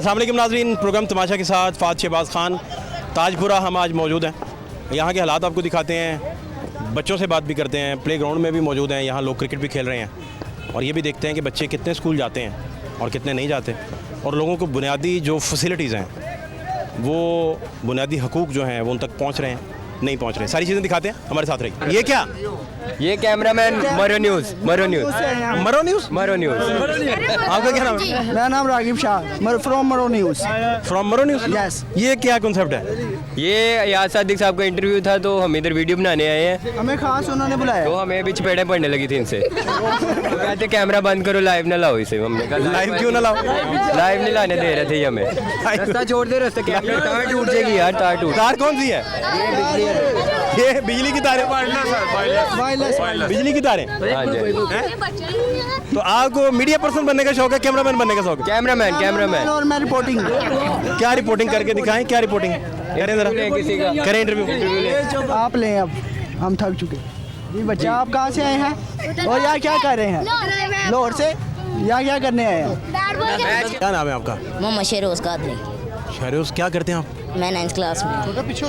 अस्सलाम वालेकुम नाज़रीन, प्रोग्राम तमाशा के साथ फ़ात शहबाज ख़ान ताजपुरा हम आज मौजूद हैं। यहाँ के हालात आपको दिखाते हैं, बच्चों से बात भी करते हैं, प्ले ग्राउंड में भी मौजूद हैं। यहाँ लोग क्रिकेट भी खेल रहे हैं और ये भी देखते हैं कि बच्चे कितने स्कूल जाते हैं और कितने नहीं जाते, और लोगों को बुनियादी जो फैसिलिटीज़ हैं वो बुनियादी हकूक़ जो हैं वो उन तक पहुँच रहे हैं, नहीं पहुँच रहे। सारी चीज़ें दिखाते हैं, हमारे साथ रहिए। ये क्या? ये कैमरामैन मरो न्यूज़। मरो न्यूज़। आपका क्या नाम है? मेरा नाम रागिब शाह, फ्रॉम मरो न्यूज़। फ्रॉम मरो न्यूज़? यस। ये क्या कॉन्सेप्ट है? ये याद सादिक साहब का इंटरव्यू था तो हम इधर वीडियो बनाने आए हैं, हमें खास उन्होंने बुलाया। तो हमें भी चपेटें पड़ने लगी थी इनसे। तो कहते कैमरा बंद करो, लाइव ना लाओ इसे। हमने कहा लाइव क्यों ना लाओ? लाइव नहीं लाने दे रहे थे ये हमें। रास्ता छोड़ दे, रास्ता कैमरा तार टूट जाएगी यार, तार टूट। तार कौन सी है? ये बिजली की तारें। बिजली की तारें। हाँ जी। तो आपको मीडिया पर्सन बनने का शौक है, कैमरामैन बनने का शौक है? कैमरामैन। और मैं रिपोर्टिंग। क्या रिपोर्टिंग करके दिखाएं? क्या रिपोर्टिंग करें जरा, किसी का करें इंटरव्यू। आप लें, अब हम थक चुके। जी बच्चा, आप कहाँ से आए हैं और यहाँ क्या कर रहे हैं? लाहौर से। यहाँ क्या करने आए हैं? क्या नाम है आपका? मोहम्मद शेरोज़ कादरी। शहरोज, क्या करते हैं आप? मैं 9th क्लास में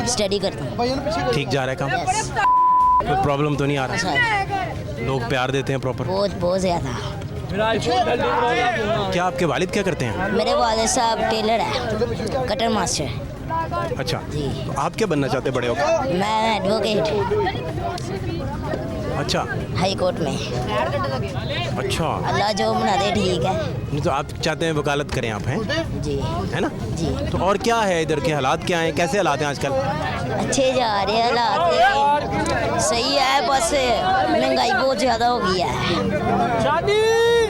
स्टडी करता हूँ। ठीक जा रहा है काम? यस। कोई प्रॉब्लम तो नहीं आ रहा? अच्छा, लोग प्यार देते हैं प्रॉपर? बहुत ज़्यादा। क्या आपके वालिद क्या करते हैं? मेरे वालिद साहब टेलर है, कटर मास्टर। अच्छा, जी। तो आप क्या बनना चाहते हैं बड़े होकर? मैं एडवोकेट अच्छा हाई कोर्ट में। अच्छा, अल्लाह जो बना दे ठीक है। नहीं तो आप चाहते हैं वकालत करें आप, हैं? जी है ना? जी। तो और क्या है इधर के हालात, क्या हैं, कैसे हालात हैं आजकल? अच्छे जा रहे हैं हालात, लेकिन सही है, बस महंगाई बहुत ज़्यादा हो गई है।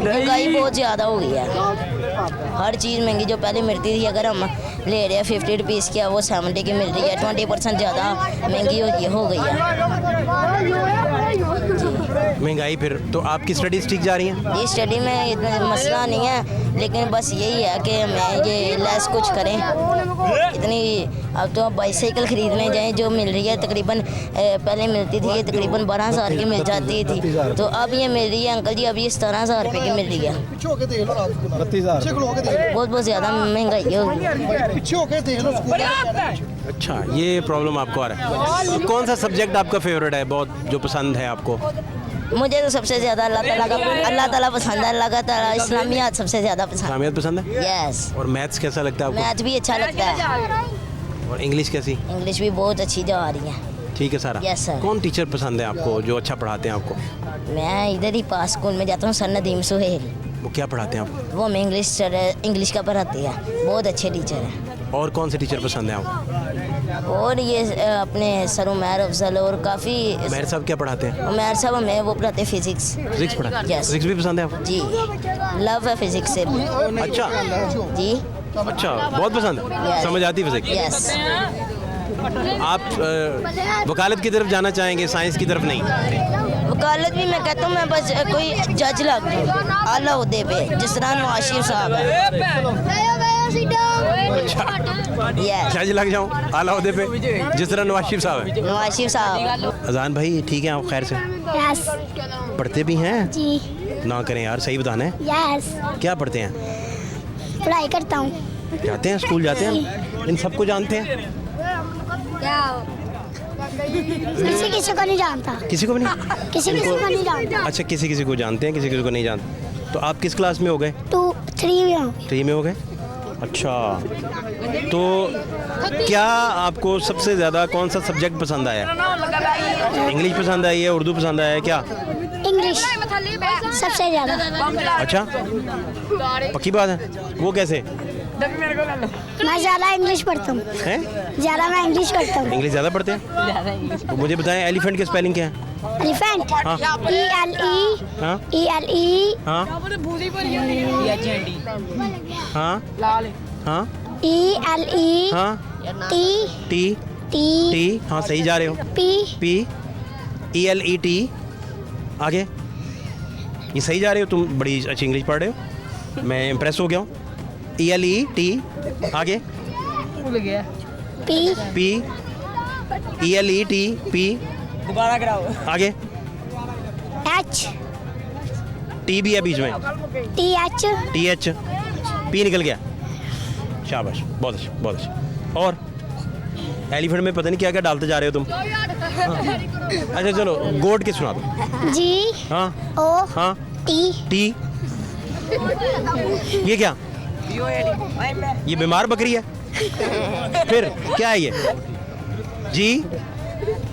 महंगाई बहुत ज़्यादा हो गई है, हर चीज़ महंगी। जो पहले मिलती थी, अगर हम ले रहे हैं 50 रुपीज़ की, वो 70 की मिल रही है। 20% ज़्यादा महंगी हो गई है। महंगाई। फिर तो आपकी स्टडीज़ ठीक जा रही हैं? ये स्टडी में इतना मसला नहीं है, लेकिन बस यही है कि हमें ये लेस कुछ करें। इतनी अब तो बाइसाइकिल ख़रीदने जाएं जो मिल रही है तकरीबन, पहले मिलती थी ये तकरीबन 12,000 की मिल जाती थी, तो अब ये मिल रही है अंकल जी, अब ये 17,000 रुपये की मिल रही है। बहुत ज़्यादा महंगाई हो गई। अच्छा, ये प्रॉब्लम आपको आ रहा है। तो कौन सा सब्जेक्ट आपका फेवरेट है, बहुत जो पसंद है आपको? मुझे तो सबसे ज़्यादा अल्लाह ताला पसंद है। अल्लाह ताला इस्लामियात सबसे ज़्यादा पसंद है। इस्लामियत पसंद है? यस। और मैथ्स कैसा लगता है आपको? मैथ भी अच्छा लगता है, और इंग्लिश कैसी? इंग्लिश भी बहुत अच्छी जा रही है। ठीक है सारा। Yes, sir. कौन टीचर पसंद है आपको जो अच्छा पढ़ाते हैं आपको? मैं इधर ही पास स्कूल में जाता हूँ, सर नदीम सुहेल। वो क्या पढ़ाते हैं आपको? वो हमें इंग्लिश का पढ़ाती है, बहुत अच्छे टीचर हैं। और कौन से टीचर पसंद है आपको? और ये अपने सर उमैर अफजल और काफ़ी। मेहर साहब क्या पढ़ाते हैं? उमैर साहब हमें वो पढ़ाते हैं फिज़िक्स। फिजिक्स पढ़ाते हैं? Yes. फिजिक्स भी पसंद है आपको? जी, लव है फिज़िक्स से भी। अच्छा जी अच्छा, बहुत पसंद है? Yes. समझ आती फिजिक्स? यस। आप वकालत की तरफ जाना चाहेंगे, साइंस की तरफ नहीं? वकालत भी मैं कहता हूँ, मैं बस कोई जज लग जाऊँ आला ओहदे पे, जिस तरह नवाज शरीफ साहब है। यस। जज लग जाऊँ आला ओहदे पे, जिस तरह नवाज शरीफ साहब है? नवाज शरीफ साहब। अजान भाई ठीक है, आप खैर से? यस पढ़ते भी हैं? जी। ना करें यार, सही बताना है। यस क्या पढ़ते हैं? पढ़ाई करता हूँ। जाते हैं स्कूल, जाते हैं? इन सबको जानते हैं? किसी किसी को नहीं जानता। किसी को भी नहीं? किसी किसी को नहीं जानता। अच्छा, किसी किसी को जानते हैं, किसी किसी को नहीं जानते। तो आप किस क्लास में हो गए? 2-3 में हूँ। 3 में हो गए? अच्छा, तो क्या आपको सबसे ज़्यादा कौन सा सब्जेक्ट पसंद आया? इंग्लिश पसंद आई है, उर्दू पसंद आया है, क्या? इंग्लिश सबसे ज़्यादा। अच्छा, पक्की बात है? वो कैसे मैं ज़्यादा इंग्लिश पढ़ता हूँ। हैं? ज़्यादा मैं इंग्लिश पढ़ता हूँ। इंग्लिश ज़्यादा पढ़ते हैं? तो मुझे बताएं, एलिफेंट की स्पेलिंग क्या है? एलिफेंट हाँ। ELE हाँ ELE हाँ हाँ हाँ ELE हाँ T टी T टी, हाँ सही जा रहे हो। P पी ELET, आगे ये सही जा रहे हो, तुम बड़ी अच्छी इंग्लिश पढ़ रहे हो, मैं इम्प्रेस हो गया हूँ। ELET, आगे P पी ELET पी, दोबारा कराओ। आगे H टी भी है बीच में, TH TH, पी निकल गया। शाबाश, बहुत अच्छा, बहुत अच्छा। और एलिफेंट में पता नहीं क्या क्या डालते जा रहे हो तुम। अच्छा चलो, गोट के सुना दो। G हाँ O हाँ, T टी। ये क्या, ये बीमार बकरी है? फिर क्या है ये? जी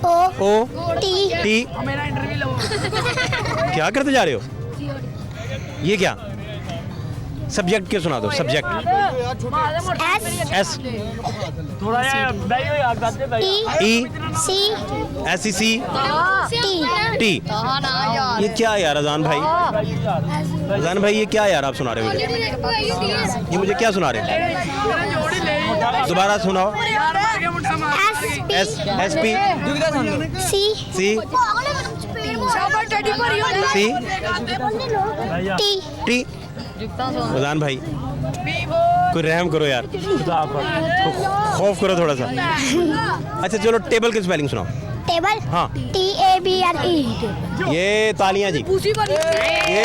O ओ T टी। क्या करते जा रहे हो? ये क्या? सब्जेक्ट के सुना दो, subject. S S T E C S C T T. ये क्या यार अजान भाई, अजान भाई ये क्या यार आप सुना रहे हो मुझे? ये मुझे क्या सुना रहे हैं? दोबारा सुनाओ। एस एस पी C सी सी T टी। अजान भाई कोई रहम करो यार, खौफ करो थोड़ा सा। अच्छा चलो, टेबल की स्पेलिंग सुनाओ। टेबल हाँ। T A B L E ये तालियां जी, ये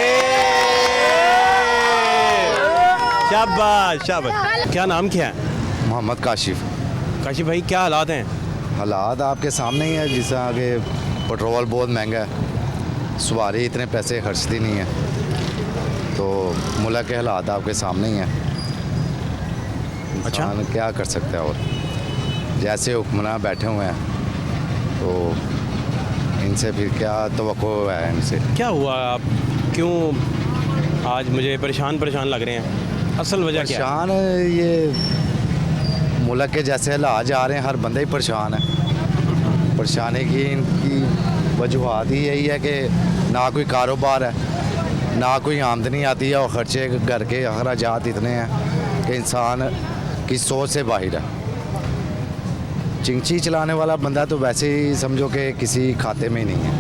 शाबाश शाबाश। क्या नाम क्या है? मोहम्मद काशिफ। काशिफ भाई क्या हालात हैं? हालात आपके सामने ही है, जिस तरह के पेट्रोल बहुत महंगा है, सवारी इतने पैसे खर्चती नहीं है, तो मुल्क के हालात आपके सामने ही हैं। अच्छा। इंसान क्या कर सकता है, और जैसे हुक्मरान बैठे हुए हैं तो इनसे फिर क्या तवक्को है इनसे। क्या हुआ, आप क्यों आज मुझे परेशान लग रहे हैं? असल वजह क्या है? परेशान ये मुल्क के जैसे हालात जा रहे हैं, हर बंदा ही परेशान है। परेशानी की इनकी वजूहत ही यही है कि ना कोई कारोबार है, ना कोई आमदनी आती है, और ख़र्चे घर के अखराजात इतने हैं कि इंसान की सोच से बाहर है। चिंची चलाने वाला बंदा तो वैसे ही समझो कि किसी खाते में ही नहीं है।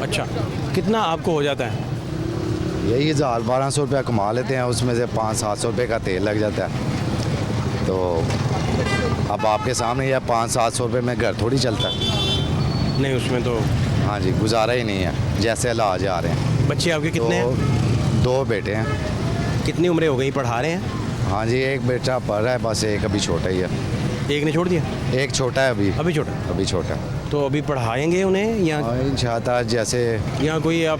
अच्छा, कितना आपको हो जाता है? यही 1000-1200 रुपया कमा लेते हैं, उसमें से 500-700 रुपये का तेल लग जाता है। तो अब आपके सामने यह 500-700 रुपये में घर थोड़ी चलता है। नहीं उसमें तो। हाँ जी, गुजारा ही नहीं है जैसे हालात जा रहे हैं। बच्चे आपके कितने तो हैं? 2 बेटे हैं। कितनी उम्रें हो गई, पढ़ा रहे हैं? हाँ जी, एक बेटा पढ़ रहा है, बस एक अभी छोटा ही है। एक ने छोड़ दिया? एक छोटा है अभी अभी छोटा? अभी छोटा। तो अभी पढ़ाएंगे उन्हें या और इंशाअल्लाह जैसे यहाँ कोई आप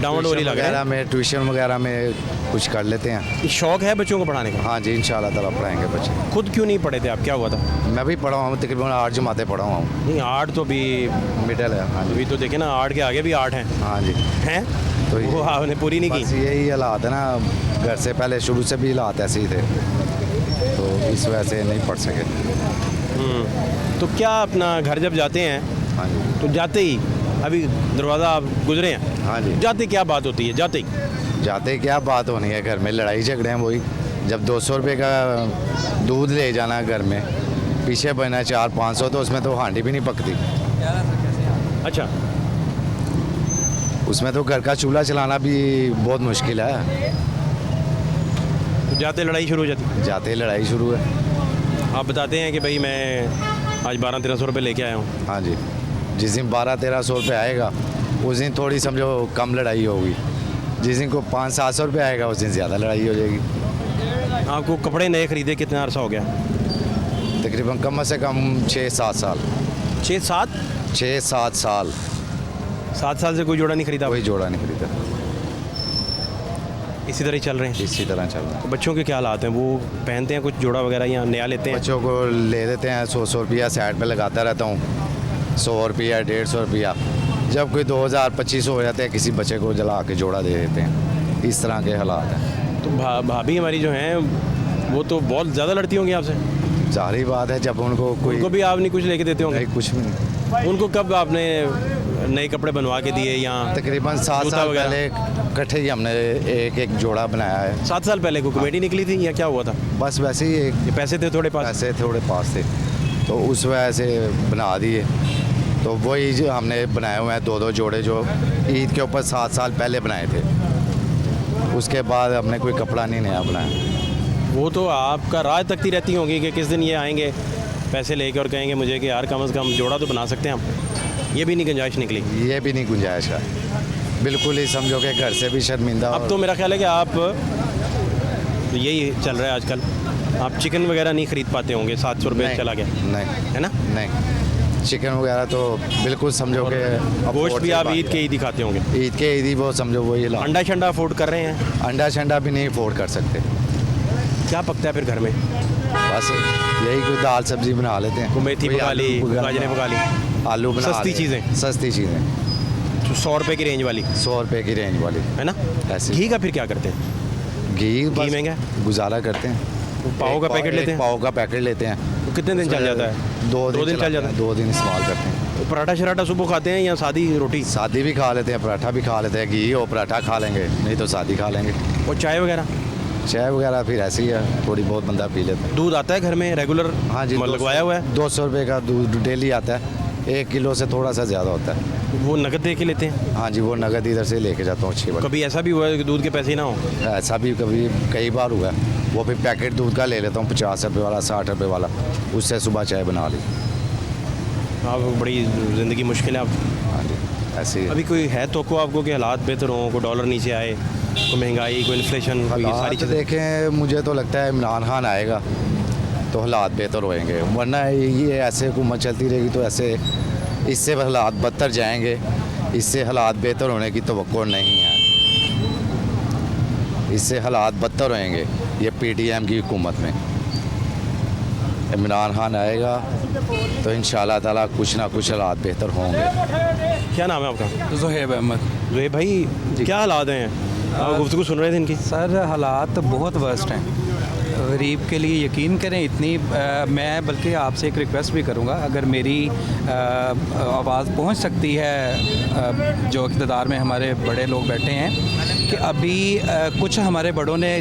डाउनलोड लगा वगैरह है? में, ट्यूशन वगैरह में कुछ कर लेते हैं। शौक है बच्चों को पढ़ाने का? हाँ जी, इंशाअल्लाह ताला पढ़ाएंगे बच्चे। खुद क्यों नहीं पढ़े थे आप, क्या हुआ था? मैं भी पढ़ा हुआ हूँ, तकरीबन 8 जमातें पढ़ा हुआ हूँ। नहीं 8 तो भी मिडल है। हाँ जी। अभी तो देखे ना, 8 के आगे भी 8 हैं। हाँ जी, हैं तो तो वो आपने पूरी नहीं बस की? यही हालात है ना, घर से पहले शुरू से भी हालात ऐसे ही थे, तो इस वजह से नहीं पढ़ सके। तो क्या अपना घर जब जाते हैं हाँ जी। तो जाते ही, अभी दरवाज़ा आप गुजरे हैं, हाँ जी। जाते क्या बात होती है? जाते ही जाते क्या बात होनी है, घर में लड़ाई झगड़े हैं वही। जब 200 रुपये का दूध ले जाना घर में, पीछे बना 400-500, तो उसमें तो हांडी भी नहीं पकती। अच्छा, उसमें तो घर का चूल्हा चलाना भी बहुत मुश्किल है। तो जाते लड़ाई शुरू हो जाती। जाते ही लड़ाई शुरू है। आप बताते हैं कि भाई मैं आज 1200-1300 रुपये लेके आया हूँ। हाँ जी, जिस दिन 1200-1300 रुपये आएगा उस दिन थोड़ी समझो कम लड़ाई होगी, जिस दिन को 500-700 रुपये आएगा उस दिन ज़्यादा लड़ाई हो जाएगी। आपको कपड़े नए खरीदे कितना अरसा हो गया? तकरीबन कम से कम 6-7 साल। 6-7 6-7 साल। 7 साल से कोई जोड़ा नहीं खरीदा? कोई जोड़ा नहीं खरीदा, इसी तरह ही चल रहे हैं। इसी तरह चल रहा है। तो बच्चों के क्या हालात हैं? वो पहनते हैं कुछ जोड़ा वगैरह या नया लेते हैं? बच्चों को ले देते हैं 100 रुपया, साइड पे लगाता रहता हूँ, 100 रुपया 150 रुपया। जब कोई 2000-2500 हो जाते हैं, किसी बच्चे को जला के जोड़ा दे देते हैं। इस तरह के हालात हैं। तो भाभी हमारी जो हैं वो तो बहुत ज़्यादा लड़ती होंगी आपसे? जाहिर बात है, जब उनको उनको भी आप नहीं कुछ लेके देते होंगे? नहीं, कुछ भी नहीं। उनको कब आपने नए कपड़े बनवा के दिए या तकरीबन 7 जूता साल वगैरह? पहले इकट्ठे ही हमने एक जोड़ा बनाया है। 7 साल पहले कोई कमेटी निकली थी या क्या हुआ था? बस वैसे ही ये पैसे थे थोड़े पास? पैसे थोड़े पास थे, तो उस वजह से बना दिए। तो वही जो हमने बनाए हुए हैं 2-2 जोड़े, जो ईद के ऊपर 7 साल पहले बनाए थे। उसके बाद हमने कोई कपड़ा नहीं नया बनाया। वो तो आपका राह तकती रहती होंगी कि किस दिन ये आएंगे पैसे लेके और कहेंगे मुझे कि यार कम से कम जोड़ा तो बना सकते हैं हम। ये भी नहीं गुंजाइश निकली? ये भी नहीं गुंजाइश है, बिल्कुल ही समझो कि घर से भी शर्मिंदा। अब तो मेरा ख्याल है कि आप तो यही चल रहा है आजकल। आप चिकन वगैरह नहीं खरीद पाते होंगे, 700 रुपये नहीं, चला गया, नहीं है ना। नहीं, चिकन वगैरह तो बिल्कुल समझो कि गोश्त afford भी से आप बाहर ईद के ईद ही खाते होंगे। है। ईद के ईद ही वो समझो वही ला अंडा शंडा अफोर्ड कर रहे हैं? अंडा शंडा भी नहीं अफोर्ड कर सकते। क्या पकता है फिर घर में? बस यही कोई दाल सब्जी बना लेते हैं, कोई मेथी कोई पका ली, आलू वगैरह गाजरें पका ली, आलू बना सस्ती लिए। चीज़ें। सस्ती चीज़ें, 100 रुपये की रेंज वाली, 100 रुपये की रेंज वाली, है ना। ऐसी। घी का फिर क्या करते हैं? घी बस महंगा है? गुजारा करते हैं। पाव का पैकेट लेते हैं? पाव का पैकेट लेते हैं। तो कितने दिन चल जाता है? 2 दिन चल जाता है। 2 दिन इस्तेमाल करते हैं। तो पराठा शराठा सुबह खाते हैं या सादी रोटी? सादी भी खा लेते हैं, पराठा भी खा लेते हैं। घी हो पराठा खा लेंगे, नहीं तो सादी खा लेंगे। और चाय वगैरह? चाय वगैरह फिर ऐसी है, थोड़ी बहुत बंदा पी लेता है। दूध आता है घर में रेगुलर? हाँ जी, लगवाया हुआ है? 200 रुपये का दूध डेली आता है। 1 किलो से थोड़ा सा ज़्यादा होता है। वो नकद दे के लेते हैं? हाँ जी, वो नगद इधर से लेके जाता हूँ 6 बजे। कभी ऐसा भी हुआ है कि दूध के पैसे ही ना हो? ऐसा भी कभी कई बार हुआ है। वो भी पैकेट दूध का ले लेता हूँ, 50 रुपये वाला, 60 रुपये वाला, उससे सुबह चाय बना ली। आप बड़ी ज़िंदगी मुश्किल है आप। हाँ जी, ऐसी है। अभी कोई है तो को आपको कि हालात बेहतर हों, कोई डॉलर नीचे आए, कोई महंगाई, कोई इन्फ्लेशन, कोई ये सारी हालात चीज़ें? देखें, मुझे तो लगता है इमरान खान आएगा तो हालात बेहतर होएंगे, वरना ये ऐसे हुकूमत चलती रहेगी तो ऐसे इससे हालात बदतर जाएंगे। इससे हालात बेहतर होने की तवक्को नहीं है। इससे हालात बदतर होएंगे ये PTM की हुकूमत में। इमरान खान आएगा तो इंशाल्लाह ताला कुछ ना कुछ हालात बेहतर होंगे। क्या नाम है आपका? ज़ुहैब अहमद। जो भाई क्या हालात हैं? आप गुफ्तगू सुन रहे थे इनकी। सर हालात बहुत वर्स्ट हैं, गरीब के लिए यकीन करें इतनी मैं बल्कि आपसे एक रिक्वेस्ट भी करूंगा, अगर मेरी आवाज़ पहुंच सकती है जो इक़्तिदार में हमारे बड़े लोग बैठे हैं, कि अभी कुछ हमारे बड़ों ने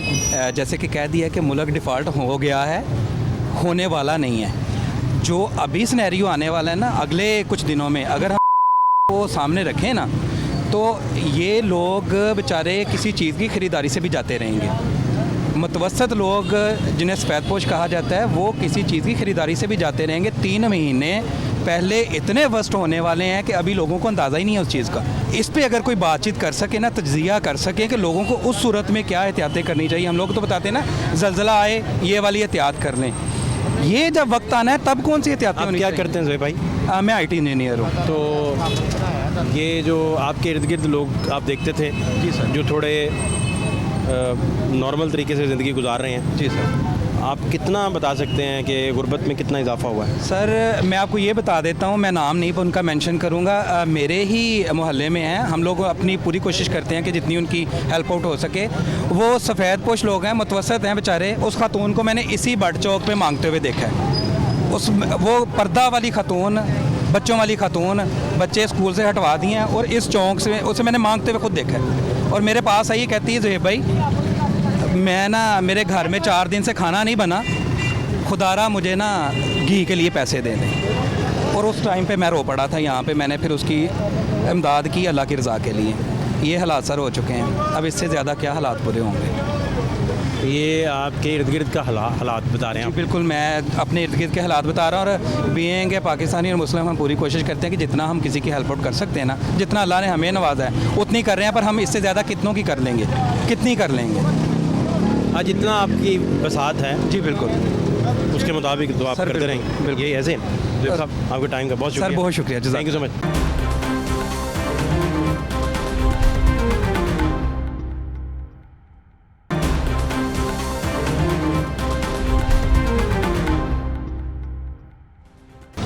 जैसे कि कह दिया कि मुल्क डिफ़ॉल्ट हो गया है, होने वाला नहीं है। जो अभी सिनेरियो आने वाला है ना अगले कुछ दिनों में, अगर हम वो सामने रखें ना तो ये लोग बेचारे किसी चीज़ की ख़रीदारी से भी जाते रहेंगे। मतवसत लोग जिन्हें सफ़ेदपोश कहा जाता है वो किसी चीज़ की ख़रीदारी से भी जाते रहेंगे। 3 महीने पहले इतने वर्स्ट होने वाले हैं कि अभी लोगों को अंदाज़ा ही नहीं है उस चीज़ का। इस पे अगर कोई बातचीत कर सके ना, तज्ज़िया कर सके कि लोगों को उस सूरत में क्या एहतियातें करनी चाहिए। हम लोग तो बताते हैं ना ज़लज़ला आए ये वाली एहतियात कर लें, ये जब वक्त आना है तब कौन सी एहतियातें आप होनी क्या चाहिए? करते हैं ज़ोए भाई? मैं IT इंजीनियर हूँ। तो ये जो आपके इर्द गिर्द लोग आप देखते थे जी सर। जो थोड़े नॉर्मल तरीके से ज़िंदगी गुजार रहे हैं, जी सर। आप कितना बता सकते हैं कि गुर्बत में कितना इजाफा हुआ है? सर मैं आपको ये बता देता हूँ, मैं नाम नहीं उनका मेंशन करूँगा, मेरे ही मोहल्ले में हैं। हम लोग अपनी पूरी कोशिश करते हैं कि जितनी उनकी हेल्प आउट हो सके। वो सफ़ेद पोश लोग हैं, मुतवसत हैं बेचारे। उस खातून को मैंने इसी बट चौक पे मांगते हुए देखा है। वो पर्दा वाली खातून, बच्चों वाली खातून, बच्चे स्कूल से हटवा दिए हैं और इस चौक से उसे मैंने मांगते हुए खुद देखा है। और मेरे पास आई कहती है ज़ुहैब भाई मैं ना मेरे घर में 4 दिन से खाना नहीं बना, खुदारा मुझे ना घी के लिए पैसे दे दें। और उस टाइम पे मैं रो पड़ा था यहाँ पे, मैंने फिर उसकी इमदाद की अल्लाह की रज़ा के लिए। ये हालात सर हो चुके हैं, अब इससे ज़्यादा क्या हालात बुरे होंगे। ये आपके इर्द गिर्द का हालात बता रहे हैं आप? बिल्कुल, मैं अपने इर्द गिर्द के हालात बता रहा हूँ। और बीइंग पाकिस्तानी और मुस्लिम हम पूरी कोशिश करते हैं कि जितना हम किसी की हेल्प आउट कर सकते हैं ना, जितना अल्लाह ने हमें नवाजा है उतनी कर रहे हैं, पर हम इससे ज़्यादा कितनों की कर लेंगे, कितनी कर लेंगे। आज जितना आपकी बसात है जी बिल्कुल, उसके मुताबिक तो आप सर, करते बिल्कुल, रहेंगे। बिल्कुल। यही ऐसे ज़ुहैब साहब आपके टाइम का बहुत शुक्रिया। सर बहुत शुक्रिया, थैंक यू सो मच।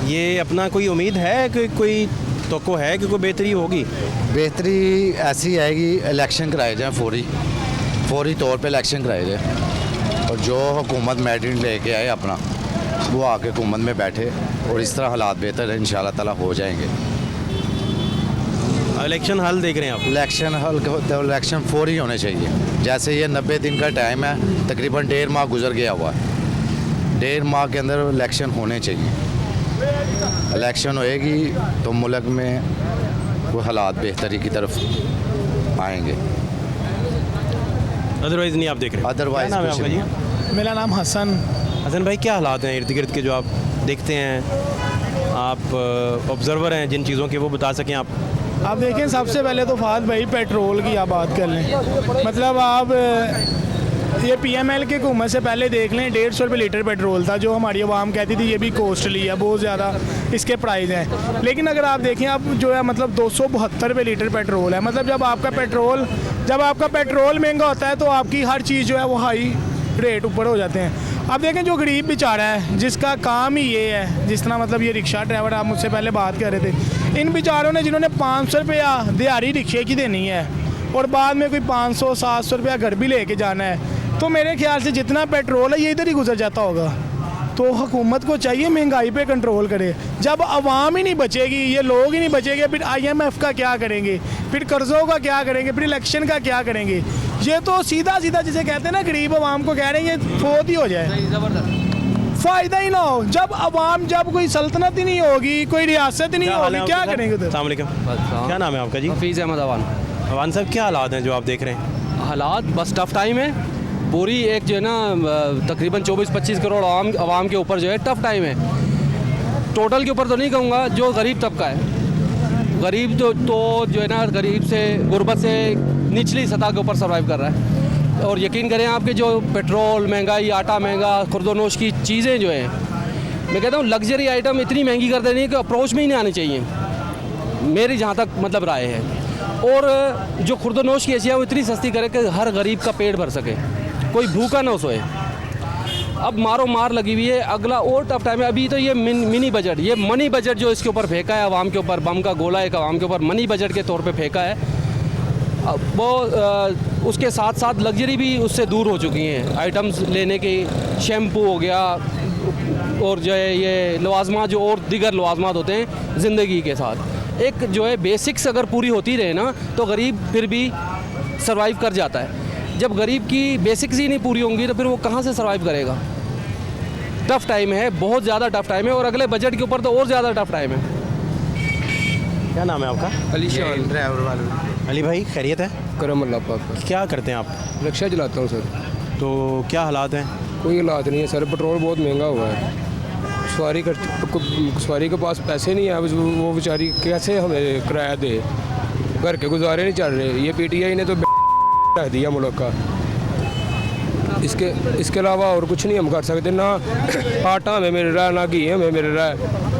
ये अपना कोई उम्मीद है कि कोई तवक्को है कि कोई बेहतरी होगी? बेहतरी ऐसी आएगी, इलेक्शन कराए जाएँ, फौरी तौर पे इलेक्शन कराए जाए और जो हुकूमत मैंडेट लेके आए अपना वो आके हुकूमत में बैठे और इस तरह हालात बेहतर है इंशाल्लाह ताला हो जाएंगे। इलेक्शन हल देख रहे हैं आप? इलेक्शन हल तो इलेक्शन फौरी होने चाहिए। जैसे ये 90 दिन का टाइम है, तकरीबन 1.5 माह गुजर गया हुआ है। 1.5 माह के अंदर इलेक्शन होने चाहिए। इलेक्शन होएगी तो मुल्क में वो हालात बेहतरी की तरफ आएंगे, अदरवाइज़ नहीं आप देख रहे हैं? अदरवाइज क्या नाम है कुछ आपका जी? नहीं। मेरा नाम हसन। हसन भाई, क्या हालात हैं इर्द गिर्द के जो आप देखते हैं? आप ऑब्जर्वर हैं जिन चीज़ों के, वो बता सकें आप? आप देखें, सबसे पहले तो फात भाई पेट्रोल की आप बात कर लें, मतलब आप ये पीएमएल की हुकूमत से पहले देख लें 150 रुपये लीटर पेट्रोल था, जो हमारी आवाम कहती थी ये भी कॉस्टली है, बहुत ज़्यादा इसके प्राइस हैं। लेकिन अगर आप देखें अब जो है मतलब 272 रुपये लीटर पेट्रोल है। मतलब जब आपका पेट्रोल महंगा होता है तो आपकी हर चीज़ जो है वो हाई रेट ऊपर हो जाते हैं। अब देखें जो गरीब बेचारा है जिसका काम ही ये है, जिस तरह मतलब ये रिक्शा ड्राइवर आप मुझसे पहले बात कर रहे थे, इन बेचारों ने जिन्होंने 500 रुपया दिहाड़ी रिक्शे की देनी है और बाद में कोई 500-700 रुपया घर भी लेके जाना है, तो मेरे ख्याल से जितना पेट्रोल है ये इधर ही गुजर जाता होगा। तो हुकूमत को चाहिए महंगाई पे कंट्रोल करे। जब आवाम ही नहीं बचेगी, ये लोग ही नहीं बचेंगे, फिर IMF का क्या करेंगे, फिर कर्ज़ों का क्या करेंगे, फिर इलेक्शन का क्या करेंगे। ये तो सीधा सीधा जिसे कहते हैं ना गरीब आवाम को कह रहे हैं ये फोत ही हो जाए, फ़ायदा ही ना हो। जब कोई सल्तनत ही नहीं होगी, कोई रियासत ही नहीं होगी, क्या करेंगे उधर। अस्सलाम वालेकुम, क्या नाम है आपका जी? हफीज़ अहमद अवान साहब, क्या हालात हैं जो आप देख रहे हैं? हालात बस टफ टाइम है। पूरी एक जो है ना तकरीबन 24-25 करोड़ आवाम के ऊपर जो है टफ टाइम है। टोटल के ऊपर तो नहीं कहूँगा, जो गरीब तबका है, गरीब तो जो है ना गरीब से गुर्बत से निचली सतह के ऊपर सर्वाइव कर रहा है। और यकीन करें आपके जो पेट्रोल महंगाई, आटा महंगा, खुर्दोनोश की चीज़ें जो हैं, मैं कहता हूँ लग्जरी आइटम इतनी महंगी कर देनी है कि अप्रोच में ही नहीं आनी चाहिए, मेरी जहाँ तक मतलब राय है। और जो खुर्दोनोश की अशिया वो इतनी सस्ती करे कि हर गरीब का पेट भर सके, कोई भूखा ना सोए। अब मारो मार लगी हुई है। अगला और टफ टाइम है। अभी तो ये मिनी बजट, ये मनी बजट जो इसके ऊपर फेंका है आवाम के ऊपर, बम का गोला एक आवाम के ऊपर मनी बजट के तौर पे फेंका है, वो उसके साथ साथ लग्जरी भी उससे दूर हो चुकी हैं। आइटम्स लेने की, शैम्पू हो गया और जो है ये लवाजमात जो और दीगर लवाजमात होते हैं ज़िंदगी के साथ, एक जो है बेसिक्स अगर पूरी होती रहे ना तो गरीब फिर भी सर्वाइव कर जाता है। जब गरीब की बेसिक्स ही नहीं पूरी होंगी तो फिर वो कहाँ से सर्वाइव करेगा। टफ़ टाइम है, बहुत ज़्यादा टफ़ टाइम है और अगले बजट के ऊपर तो और ज़्यादा टफ़ टाइम है। क्या नाम है आपका? अली शान, ड्राइवर वाले। अली भाई, खैरियत है? करम अल्लाह पाक। क्या करते हैं आप? रिक्शा चलाता हूँ सर। तो क्या हालात हैं? कोई हालात नहीं है सर, पेट्रोल बहुत महंगा हुआ है। सवारी के पास पैसे नहीं है, वो बेचारी कैसे हमें किराया दे, घर के गुजारे नहीं चल रहे। ये PTI ने तो रख दिया मुल्क का। इसके अलावा और कुछ नहीं हम कर सकते। ना आटा हमें मिल रहा है, ना घी हमें मिल रहा है,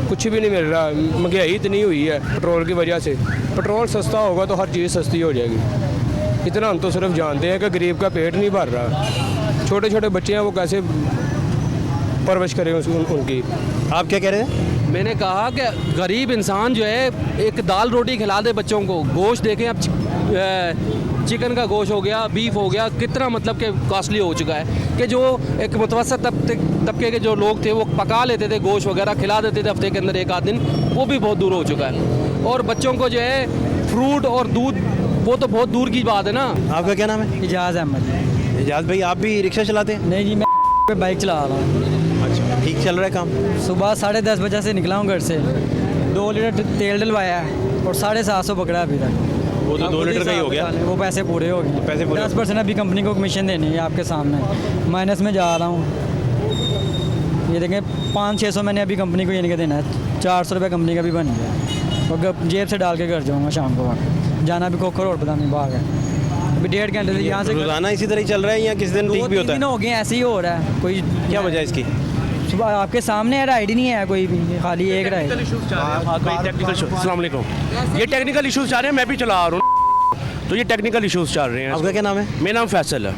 कुछ भी नहीं मिल रहा। महंगाई इतनी हुई है पेट्रोल की वजह से। पेट्रोल सस्ता होगा तो हर चीज़ सस्ती हो जाएगी। इतना हम तो सिर्फ जानते हैं कि गरीब का पेट नहीं भर रहा। छोटे छोटे बच्चे हैं, वो कैसे परवरिश करें उनकी। आप क्या कह रहे हैं? मैंने कहा कि गरीब इंसान जो है एक दाल रोटी खिला दे बच्चों को। गोश्त देखें अब, चिकन का गोश्त हो गया, बीफ हो गया, कितना मतलब कि कॉस्टली हो चुका है कि जो एक मुतवसत तबके के जो लोग थे वो पका लेते थे, गोश्त वगैरह खिला देते थे हफ्ते के अंदर एक आध दिन, वो भी बहुत दूर हो चुका है। और बच्चों को जो है फ्रूट और दूध, वो तो बहुत दूर की बात है ना। आपका क्या नाम है? इजाज़ अहमद। इजाज़ भाई, आप भी रिक्शा चलाते हैं? नहीं जी, मैं बाइक चला रहा हूँ। अच्छा, ठीक चल रहा है काम? सुबह 10:30 बजे से निकला हूँ घर से, 2 लीटर तेल डलवाया है और 750 पकड़ा अभी तक। वो तो 2 लीटर का ही हो गया। वो पैसे पूरे हो गए। पैसे पूरे 10% अभी कंपनी को कमीशन देनी है आपके सामने। माइनस में जा रहा हूँ। ये देखें 500-600 मैंने अभी कंपनी को ये नहीं देना है। 400 रुपये कंपनी का भी बन गया और जेब से डाल के घर जाऊँगा शाम को। जाना भी खोखर और पता नहीं बाग है। अभी 1.5 घंटे से यहाँ से रोज़ाना इसी तरह ही चल रहा है या किस दिन ठीक भी होता है? 2-3 दिन हो गए ऐसे ही हो रहा है। कोई क्या वजह है इसकी? सुबह आपके सामने है, राइड ही नहीं है कोई भी, खाली एक राइड। अस्सलाम वालेकुम। ये टेक्निकल इश्यूज चल रहे हैं, मैं भी चला रहा हूँ, तो ये टेक्निकल इश्यूज चल रहे हैं। आपका क्या नाम है? मेरा नाम फैसल है।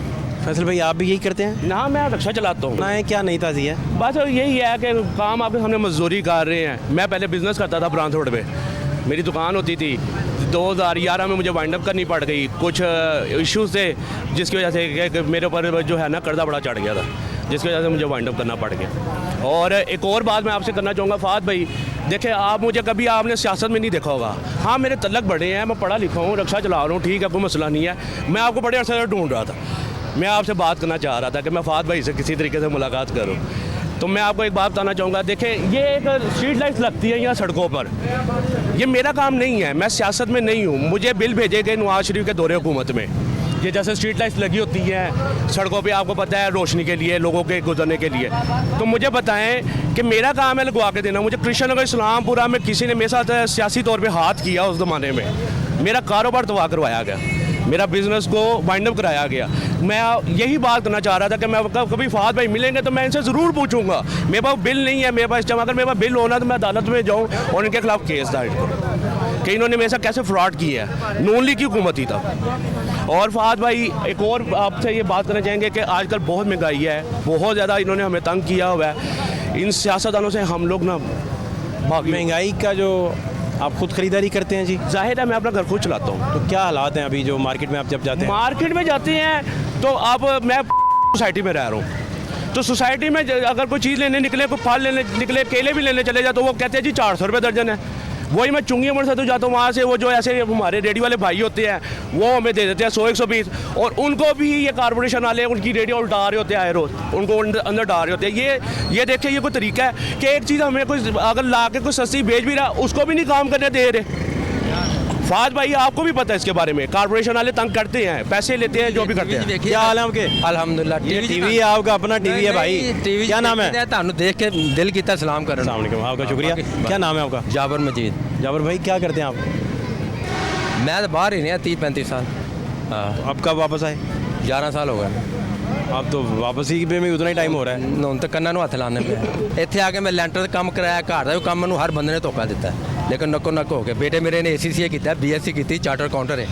फैसल भाई, आप भी यही करते हैं? ना, मैं रिक्शा चलाता हूँ। ना है, क्या नई ताज़ी है? बस यही है कि काम आपके सामने मजदूरी कर रहे हैं। मैं पहले बिज़नेस करता था ब्रांच रोड पे, मेरी दुकान होती थी। 2011 में मुझे वाइंड अप करनी पड़ गई, कुछ इश्यूज थे जिसकी वजह से कि मेरे ऊपर जो है ना कर्जा बड़ा चढ़ गया था, जिसकी वजह से मुझे वाइंड अप करना पड़ गया। और एक और बात मैं आपसे करना चाहूँगा फ़ाद भाई, देखिए आप मुझे कभी आपने सियासत में नहीं देखा होगा। हाँ, मेरे तलक बड़े हैं, मैं पढ़ा लिखा हूँ, रिक्शा चला रहा हूँ, ठीक है, कोई मसला नहीं है। मैं आपको बड़े अर्से से ढूंढ रहा था, मैं आपसे बात करना चाह रहा था कि मैं फ़ाद भाई से किसी तरीके से मुलाकात करूँ। तो मैं आपको एक बात बताना चाहूँगा, देखिए ये एक स्ट्रीट लाइट्स लगती है यहाँ सड़कों पर, ये मेरा काम नहीं है, मैं सियासत में नहीं हूँ। मुझे बिल भेजे गए नवाज शरीफ के दौरे हुकूमत में, ये जैसे स्ट्रीट लाइट्स लगी होती हैं सड़कों पे, आपको पता है, रोशनी के लिए, लोगों के गुजरने के लिए। तो मुझे बताएं कि मेरा काम है लगवा के देना। मुझे कृष्ण नगर इस्लामपुरा में किसी ने मेरे साथ सियासी तौर पे हाथ किया, उस ज़माने में मेरा कारोबार तबाह करवाया गया। मेरा बिज़नेस को वाइंड अप कराया गया। मैं यही बात करना चाह रहा था कि मैं कभी फहद भाई मिलेंगे तो मैं इनसे ज़रूर पूछूंगा। मेरे पास बिल नहीं है, मेरे पास जब अगर मेरे पास बिल होना तो मैं अदालत में जाऊँ और इनके खिलाफ केस दायर करूँ कि इन्होंने मेरे साथ कैसे फ्रॉड किया है। नून लीग की हुकूमत ही था। और फहद भाई एक और आपसे ये बात करना चाहेंगे कि आजकल बहुत महंगाई है, बहुत ज़्यादा इन्होंने हमें तंग किया हुआ है। इन सियासतदानों से हम लोग ना महंगाई का जो आप खुद खरीदारी करते हैं जी? जाहिर है मैं अपना घर खुद चलाता हूँ। तो क्या हालात हैं अभी जो मार्केट में आप जब जाते हैं? मार्केट में जाते हैं तो अब मैं सोसाइटी में रह रहा हूँ, तो सोसाइटी में अगर कोई चीज़ लेने निकले, कोई फल लेने निकले, केले भी लेने चले जाए तो वो कहते हैं जी 400 रुपये दर्जन है। वही मैं चुंगी अमर से तो जाता हूँ, वहाँ से वो जो ऐसे हमारे रेडी वाले भाई होते हैं वो हमें दे देते हैं 100-120, और उनको भी ये कारपोरेशन वाले उनकी रेडियो उल्टा रहे होते हैं आए रोज़, उनको अंदर डाल रहे होते हैं। ये देखिए ये कोई तरीका है कि एक चीज़ हमें कोई अगर ला के कोई सस्ती बेच भी रहा उसको भी नहीं काम करने दे रहे। फहद भाई आपको भी पता है इसके बारे में, कारपोरेशन वाले तंग करते हैं, पैसे लेते हैं, जो भी करते हैं। क्या हाल है आपके? अल्हम्दुलिल्लाह। टीवी है आपका अपना? टीवी है भाई, क्या नाम है? ਤੁਹਾਨੂੰ देख के दिल की सलाम कर अस्सलाम वालेकुम, आपका शुक्रिया। क्या नाम है आपका? जाबर मजीद। जाबर भाई क्या करते हैं आप? मैं तो बाहर ही नहीं 30-35 साल। हाँ। अब कब वापस आए? 11 साल हो गए। आप तो वापसी पे में उतना ही टाइम हो रहा है। ਹੁਣ ਤਾਂ ਕੰਨਾਂ ਨੂੰ ਹੱਥ ਲਾਣੇ ਪਿਆ। ਇੱਥੇ ਆ ਕੇ ਮੈਂ ਲੈਂਟਰ ਦਾ ਕੰਮ ਕਰਾਇਆ, ਘਰ ਦਾ ਵੀ ਕੰਮ ਮੈਨੂੰ ਹਰ ਬੰਦੇ ਨੇ ਧੋਖਾ ਦਿੱਤਾ, ਲੇਕਿਨ ਨੱਕੋ ਨੱਕ ਹੋ ਕੇ। ਬੇਟੇ ਮੇਰੇ ਨੇ ACCA ਕੀਤਾ, BSc ਕੀਤੀ, ਚਾਰਟਰ ਅਕਾਊਂਟਰ ਹੈ,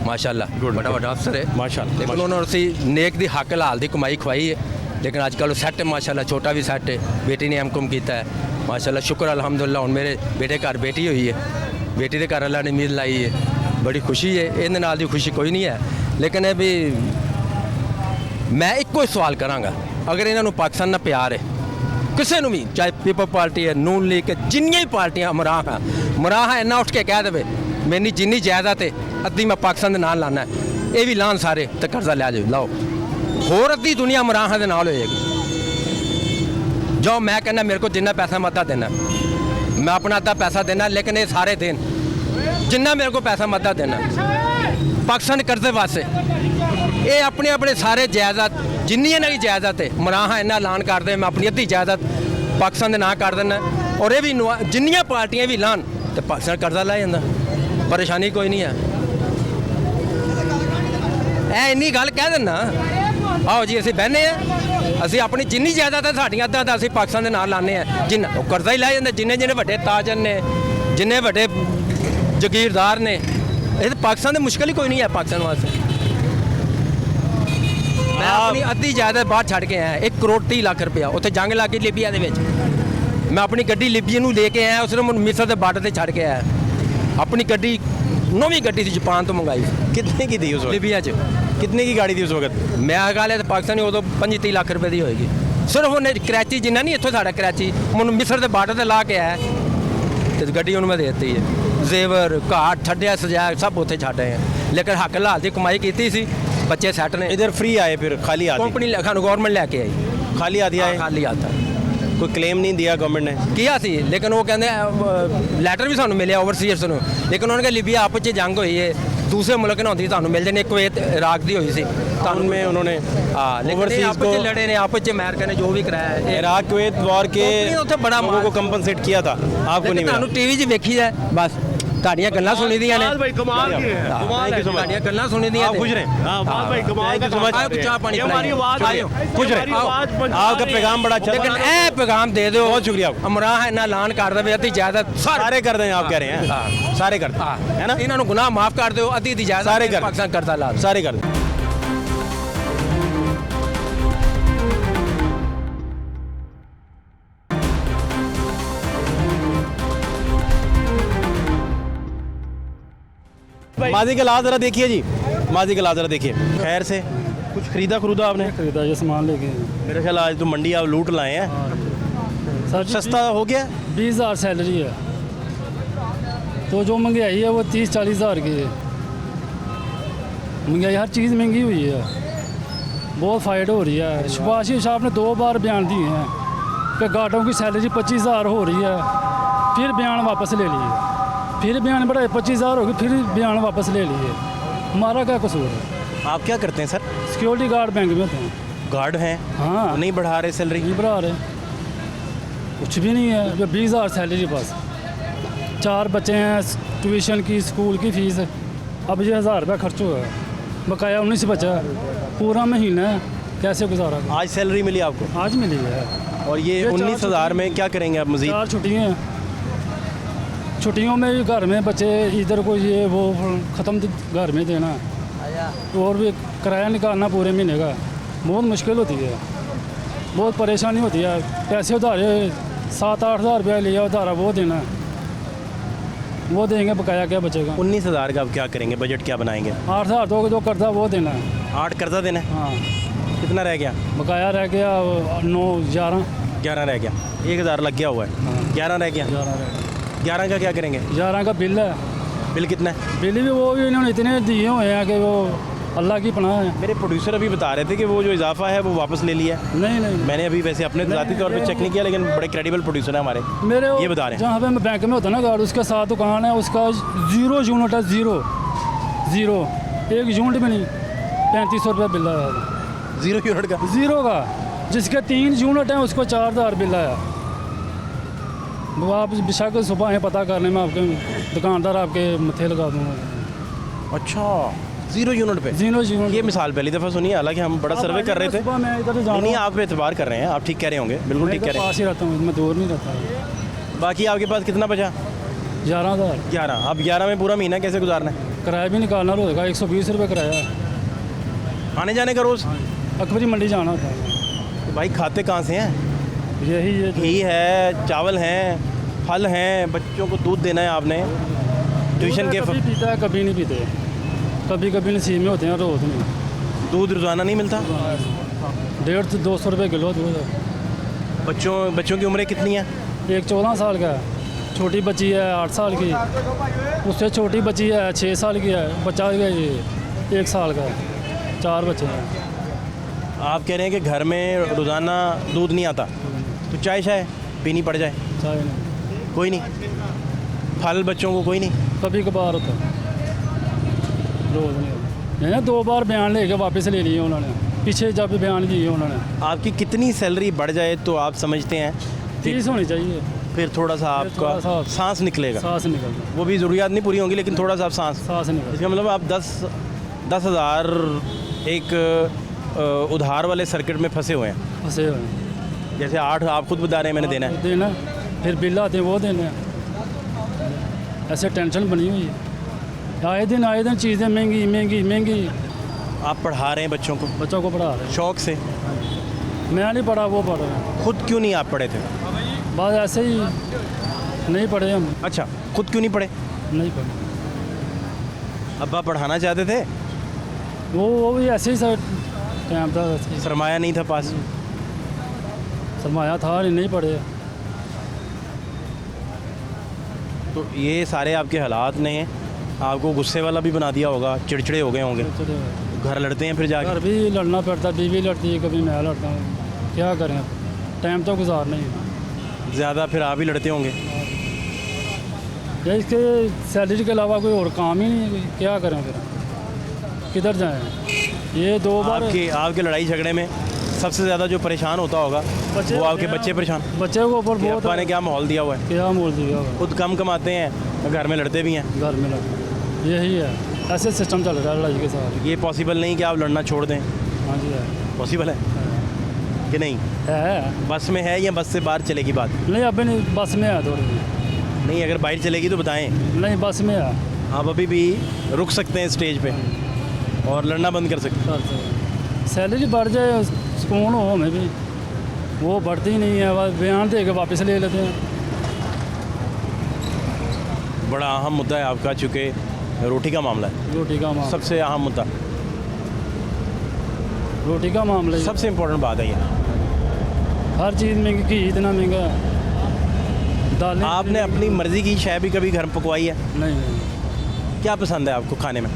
ਮਾਸ਼ਾਅੱਲਾ ਬੜਾ ਵੱਡਾ ਅਫਸਰ ਹੈ ਮਾਸ਼ਾਅੱਲਾ। ਲੇਕਿਨ ਉਹਨਾਂ ਨੂੰ ਅਸੀਂ ਨੇਕ ਦੀ ਹੱਕ ਹਲਾਲ ਦੀ ਕਮਾਈ ਖਵਾਈ ਹੈ, ਲੇਕਿਨ ਅੱਜ ਕੱਲ੍ਹ ਉਹ ਸੈੱਟ ਹੈ ਮਾਸ਼ਾਅੱਲਾ, ਛੋਟਾ ਵੀ ਸੈੱਟ ਹੈ। ਬੇਟੀ ਨੇ M.Com ਕੀਤਾ ਹੈ ਮਾਸ਼ਾਅੱਲਾ, ਸ਼ੁਕਰ ਅਲਹਮਦੁਲਿल्लाह। ਹੁਣ ਮੇਰੇ ਬੇਟੇ ਘਰ ਬੇਟੀ ਹੋਈ ਹੈ, ਬੇਟੀ ਦੇ ਘਰ ਅੱਲਾ ਨੇ ਉਮੀਦ ਲਾਈ ਹੈ, ਬੜੀ ਖੁਸ਼ੀ ਹੈ। ਇਹਦੇ ਨਾਲ ਦੀ ਖੁਸ਼ੀ ਕੋਈ ਨਹੀਂ ਹੈ, ਲੇਕਿਨ ਇਹ ਵੀ ਮੈਂ ਇੱਕੋ ਹੀ ਸਵਾਲ ਕਰਾਂਗਾ, ਅਗਰ ਇਹਨਾਂ ਨੂੰ ਪਾਕਿਸਤਾਨ ਨਾਲ ਪਿਆਰ ਹੈ, ਕਿਸੇ ਨੂੰ ਵੀ, ਚਾਹੇ ਪੀਪਲ ਪਾਰਟੀ ਹੈ, ਨੂਨ ਲੀਗ ਹੈ, ਜਿੰਨੀਆਂ ਵੀ ਪਾਰਟੀਆਂ ਮਰਾਹਾ ਇੰਨਾ ਉੱਠ ਕੇ ਕਹਿ ਦੇਵੇ ਮੈਨੀ ਜਿੰਨੀ ਜਾਇਦਾਦ ਹੈ ਅੱਧੀ ਮੈਂ ਪਾਕਿਸਤਾਨ ਦੇ ਨਾਲ ਲਾਣਾ, ਇਹ ਵੀ ਲਾਣ ਸਾਰੇ ਤੇ ਕਰਜ਼ਾ ਲੈ ਜਾਓ ਲਾਓ, ਹੋਰ ਅੱਧੀ ਦੁਨੀਆ ਮਰਾਹਾ ਦੇ ਨਾਲ ਹੋਏਗੀ। ਜੋ ਮੈਂ ਕਹਿੰਦਾ ਮੇਰੇ ਕੋਲ ਜਿੰਨਾ ਪੈਸਾ ਮੱਦਾ ਦੇਣਾ, ਮੈਂ ਆਪਣਾ ਅੱਧਾ ਪੈਸਾ ਦੇਣਾ, ਲੇਕਿਨ ਇਹ ਸਾਰੇ ਦੇਣ ਜਿੰਨਾ ਮੇਰੇ ਕੋਲ ਪੈਸਾ ਮੱਦਾ ਦੇਣਾ ਪਾਕਿਸਤਾਨ ਕਰਜ਼ੇ ਵਾਸਤੇ। ਇਹ ਆਪਣੇ ਆਪਣੇ ਸਾਰੇ ਜਾਇਦਾਦ ਜਿੰਨੀ ਇਹਨਾਂ ਦੀ ਜਾਇਦਾਦ ਹੈ ਮਰਾਹਾ ਇਹਨਾਂ ਐਲਾਨ ਕਰਦੇ, ਮੈਂ ਆਪਣੀ ਅੱਧੀ ਜਾਇਦਾਦ ਪਾਕਿਸਤਾਨ ਦੇ ਨਾਂ ਕਰ ਦਿੰਦਾ, ਔਰ ਇਹ ਵੀ ਜਿੰਨੀਆਂ ਪਾਰਟੀਆਂ ਵੀ ਲਾਣ ਤੇ ਪਾਕਿਸਤਾਨ ਕਰਜ਼ਾ ਲੈ ਜਾਂਦਾ, ਪਰੇਸ਼ਾਨੀ ਕੋਈ ਨਹੀਂ ਹੈ। ਇਹ ਇੰਨੀ ਗੱਲ ਕਹਿ ਦਿੰਦਾ, ਆਓ ਜੀ ਅਸੀਂ ਬਹਿੰਦੇ ਹਾਂ, ਅਸੀਂ ਆਪਣੀ ਜਿੰਨੀ ਜਾਇਦਾਦ ਹੈ ਸਾਡੀਆਂ ਅੱਧਾ ਤਾਂ ਅਸੀਂ ਪਾਕਿਸਤਾਨ ਦੇ ਨਾਲ ਲਾਉਂਦੇ ਹਾਂ, ਜਿੰਨਾ ਉਹ ਕਰਜ਼ਾ ਹੀ ਲੈ ਜਾਂਦਾ। ਜਿੰਨੇ ਜਿੰਨੇ ਵੱਡੇ ਤਾਜਰ ਨੇ, ਜਿੰਨੇ ਵੱਡੇ ਜਗੀਰਦਾਰ ਨੇ, ਇਹ ਤਾਂ ਪਾਕਿਸਤਾਨ ਦੀ ਮੁਸ਼ਕਿਲ ਹੀ ਕੋਈ ਨਹੀਂ ਹੈ ਪਾਕਿਸਤਾਨ ਵਾਸਤੇ। ਮੈਂ ਆਪਣੀ ਅੱਧੀ ਜਾਇਦਾਦ ਬਾਹਰ ਛੱਡ ਕੇ ਆਇਆ, 1 ਕਰੋੜ 30 ਲੱਖ ਰੁਪਇਆ ਉੱਥੇ ਜੰਗ ਲੱਗ ਗਈ ਲੀਬੀਆ ਦੇ ਵਿੱਚ। ਮੈਂ ਆਪਣੀ ਗੱਡੀ ਲੀਬੀਆ ਨੂੰ ਲੈ ਕੇ ਆਇਆ, ਉਸ ਨੂੰ ਮਿਸਰ ਦੇ ਬਾਰਡਰ ਤੇ ਛੱਡ ਕੇ ਆਇਆ। ਆਪਣੀ ਗੱਡੀ नवी गड्डी थी जापान तो मंगाई। कितने की थी उस वक्त? लीबिया च कितने की गाड़ी थी उस वक्त? मैं गल है पाकिस्तानी उदो 25-30 लाख रुपए की होएगी। सिर्फ उन्हें कराची जिन्ना नहीं इतों साढ़ा कराची मैं मिस्र के बार्डर से ला के आया तो गड्डी उन्होंने मैं देती है। जेवर घाट छड्या सजाया सब उत्थे छड्ड आए हैं, लेकिन हक हलाल की कमाई की सी, बच्चे सैट ने। इधर फ्री आए फिर खाली हाथ? कंपनी गवर्नमेंट लैके आई, खाली हाथ आए? खाली हाथ। कोई क्लेम नहीं दिया गवर्नमेंट ने? किया सी, लेकिन वो कहते लैटर भी सानू मिले ओवरसीयर्स नूं, लेकिन उन्होंने कहा लीबिया आपस च जंग हुई है, दूसरे मुल्क ने होती तुहानू मिल जाने। कुवैत इराक दी हुई सी में उन्होंने हाँ, लेकिन आपस च लड़े ने, आपस च अमेरिका ने जो भी कराया है। इराक कुवैत वॉर के बड़ा लोगों को कंपनसेट किया था, आपको नहीं मिला? टीवी 'च वेखी है बस, ਤੁਹਾਡੀਆਂ ਗੱਲਾਂ ਸੁਣੀ ਦੀਆਂ ਨੇ। भाई कमाल की है, कमाल है। ਤੁਹਾਡੀਆਂ ਗੱਲਾਂ ਸੁਣੀ ਦੀਆਂ ਨੇ। खुश रहे। हाँ बात भाई कमाल का आयो चाह पानी हमारी आवाज आयो खुश रहे। आपका पैगाम बड़ा अच्छा, लेकिन ए पैगाम दे दो। बहुत शुक्रिया। अमराह है ना ऐलान कर दे अद्धी जायदाद सारे कर दें, आप कह रहे हैं सारे कर दें, है ना? इन्होंने गुनाह माफ कर दो, अद्धी दी जायदाद सारे कर पाकिस्तान करता ला सारे कर दें। माजी का लाज जरा देखिए जी, माजी का लाज जरा देखिए। खैर से कुछ खरीदा आपने? खरीदा ये सामान लेके। मेरा ख्याल आज तो मंडी आप लूट लाए हैं। सर सस्ता हो गया? 20,000 सैलरी है, तो जो महंगाई है वो 30-40 हज़ार की है। महंगाई हर चीज़ महंगी हुई है, बहुत फाइट हो रही है। शहबाज शाह ने 2 बार बयान दिए हैं कि गार्डों की सैलरी 25,000 हो रही है, फिर बयान वापस ले लिए, फिर बयान बढ़ाए 25,000 होगी, फिर बयान वापस ले लिए। हमारा क्या कसूर है? आप क्या करते हैं सर? सिक्योरिटी गार्ड बैंक में थे। गार्ड हैं? हाँ। नहीं बढ़ा रहे सैलरी? नहीं बढ़ा रहे, कुछ भी नहीं है। जो 20,000 सैलरी बस, 4 बच्चे हैं, ट्यूशन की, स्कूल की फ़ीस, अब ये 1,000 रुपया खर्च हुआ है। बकाया 19 बचा, पूरा महीना है, कैसे गुजारा करूं? आज सैलरी मिली आपको आज मिली है। और ये ये 19,000 में क्या करेंगे आप मज़ीद? 4 छुट्टियाँ हैं, छुट्टियों में भी घर में बच्चे इधर को ये वो ख़त्म घर में देना, और भी किराया निकालना पूरे महीने का, बहुत मुश्किल होती है, बहुत परेशानी होती है। पैसे उधारे 7-8 हज़ार रुपया लिया उधारा, वो देना, वो देंगे, बकाया क्या बचेगा? 19,000 का आप क्या करेंगे? बजट क्या बनाएंगे? 8 हज़ार तो जो कर्जा वो देना है। 8 कर्जा देना है? हाँ, कितना रह गया? बकाया रह गया 9-11 11 रह गया, 1,000 लग गया हुआ है, 11 रह गया। 11 का क्या करेंगे? 11 का बिल है। बिल कितना है? बिल भी वो भी इन्होंने इतने दिए हुए हैं कि वो अल्लाह की पनाह है। मेरे प्रोड्यूसर अभी बता रहे थे कि वो जो इजाफा है वो वापस ले लिया है। नहीं, मैंने अभी वैसे अपने ज़ाती तौर पे चेक नहीं किया, लेकिन बड़े क्रेडिबल प्रोड्यूसर हैं हमारे, मेरे ये बता रहे हैं। जहाँ पे मैं बैंक में होता ना गार्ड, उसके साथ दुकान है, उसका 0 यूनिट है, 0 एक यूनिट भी नहीं, 3500 रुपये बिल आया। 0 यूनिट का? 0 का, जिसके 3 यूनिट हैं उसको 4,000 बिल आया। वो आप बेशक सुबह आए पता करने में, आपके दुकानदार आपके मथे लगा दूँगा। अच्छा, 0 यूनिट पे? 0 यूनिट। ये मिसाल पहली दफ़ा सुनी है, हालांकि हम बड़ा सर्वे कर रहे थे। सुबह मैं इधर नहीं, आप एतबार कर रहे हैं, आप ठीक कह रहे होंगे, बिल्कुल ठीक कह रहे हैं। पास ही रहता हूँ, मैं दूर नहीं रहता। बाकी आपके पास कितना बचा? 11,000। 11। अब 11 में पूरा महीना कैसे गुजारना है? किराया भी निकालना होगा, 120 रुपये किराया, आने जाने का रोज़? अकबरी मंडी जाना होता है। भाई खाते कहाँ से हैं? ये घी है, चावल हैं, फल हैं, बच्चों को दूध देना है आपने, ट्यूशन के कभी पीता है, कभी नहीं पीते, कभी कभी नसीब में होते हैं, रोज़ नहीं। दूध रोज़ाना नहीं मिलता? 150 से 200 रुपये किलो दूध है। बच्चों की उम्रें कितनी हैं? एक 14 साल का है, छोटी बच्ची है 8 साल की, उससे छोटी बच्ची है 6 साल की है, बच्चा है ये 1 साल का है, 4 बच्चे हैं। आप कह रहे हैं कि घर में रोज़ाना दूध नहीं आता, तो चाय पीनी पड़ जाए? चाय नहीं, कोई नहीं? फल बच्चों को कोई नहीं? कभी कभार होता है, रोज़ नहीं होता। मैंने 2 बार बयान लेके वापस ले लिए उन्होंने, पीछे जब बयान दिए उन्होंने। आपकी कितनी सैलरी बढ़ जाए तो आप समझते हैं 30 होनी चाहिए? फिर थोड़ा सा आपका सांस निकलेगा? सांस निकलता, वो भी ज़रूरियात नहीं पूरी होंगी, लेकिन थोड़ा सा आप सांस निकल। इसका मतलब आप 10,000 एक उधार वाले सर्किट में फंसे हुए हैं। फंसे हुए हैं। जैसे 8 आप खुद बता रहे हैं मैंने देना है, फिर बिल आते हैं वो देने हैं, ऐसे टेंशन बनी हुई है। आए दिन चीज़ें महंगी। आप पढ़ा रहे हैं बच्चों को पढ़ा रहे हैं शौक़ से? मैं नहीं पढ़ा, वो पढ़ रहे हैं। खुद क्यों नहीं आप पढ़े थे? बस ऐसे ही नहीं पढ़े हम। अच्छा, खुद क्यों नहीं पढ़े? नहीं पढ़े। अब्बा पढ़ाना चाहते थे? वो भी ऐसे ही सर टाइम था, सरमाया नहीं था पास? सरमाया था नहीं पढ़े। तो ये सारे आपके हालात ने आपको गुस्से वाला भी बना दिया होगा, चिड़चिड़े हो गए होंगे, घर लड़ते हैं फिर जाकर? घर भी लड़ना पड़ता, बीवी लड़ती है, कभी मैं लड़ता हूँ, क्या करें, टाइम तो गुजारना ही। ज़्यादा फिर आप ही लड़ते होंगे? या इसके सैलरी के अलावा कोई और काम ही नहीं है, क्या करें फिर, किधर जाएं? ये 2 बार आपके लड़ाई झगड़े में सबसे ज़्यादा जो परेशान होता होगा वो आपके बच्चे परेशान? बच्चे को ऊपर बहुत अब्बा ने क्या माहौल दिया हुआ है? क्या माहौल दिया हुआ है? खुद कम कमाते हैं, घर में लड़ते भी हैं। घर में लड़ते, यही है, ऐसे सिस्टम चल रहा है लड़ाई के साथ। ये पॉसिबल नहीं कि आप लड़ना छोड़ दें? हाँ जी, है पॉसिबल है कि नहीं? है। बस में है या बस से बाहर चलेगी बात? नहीं, अभी नहीं, बस में है थोड़ी। नहीं, अगर बाहर चलेगी तो बताएं। नहीं, बस में है। आप अभी भी रुक सकते हैं स्टेज पे और लड़ना बंद कर सकते हैं। सैलरी बढ़ जाए, सुकून हो हमें भी, वो बढ़ती ही नहीं है, बयान दे के वापस ले लेते हैं। बड़ा अहम मुद्दा है आपका, चूँकि रोटी का मामला है। रोटी का मामला सबसे अहम मुद्दा, रोटी का मामला सबसे इम्पोर्टेंट बात है ये। हर चीज़ महंगी, घी इतना महंगा है, दाल। आपने अपनी मर्ज़ी की शय भी कभी घर में पकवाई है? नहीं। क्या पसंद है आपको खाने में?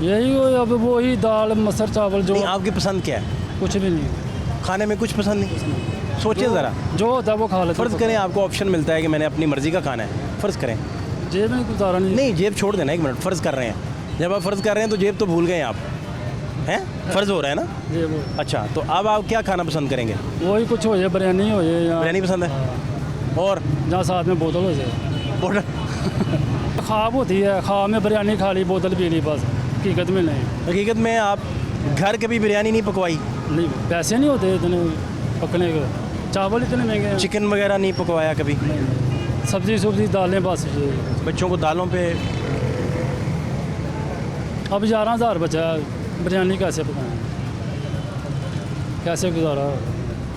यही अब वही दाल मसर चावल जो। नहीं, आपकी पसंद क्या है? कुछ भी नहीं, खाने में कुछ पसंद नहीं? सोचिए ज़रा, जो होता है वो खा लेते। फ़र्ज़ करें आपको ऑप्शन मिलता है कि मैंने अपनी मर्ज़ी का खाना है, फ़र्ज़ करें, जेब में गुजारा नहीं, जेब छोड़ देना, 1 मिनट, फ़र्ज़ कर रहे हैं, जब आप फ़र्ज़ कर रहे हैं तो जेब तो भूल गए आप, हैं? फ़र्ज़ हो रहा है ना? अच्छा, तो अब आप क्या खाना पसंद करेंगे? वही कुछ हो जाए, बिरयानी हो जाए। बिरयानी पसंद है? और जहाँ साथ में बोतल हो जाए। बोतल ख्वाब होती है, ख्वाब में बिरयानी खा ली, बोतल पी ली, बस हकीकत में नहीं। हकीकत में आप घर कभी बिरयानी नहीं पकवाई? नहीं, पैसे नहीं होते इतने पकने के, चावल इतने महंगे हैं। चिकन वगैरह नहीं पकवाया कभी? सब्जी सब्जी दालें बस। बच्चों को दालों पे अब 11,000 बचा है, बिरयानी कैसे पकाएं, कैसे गुजारा?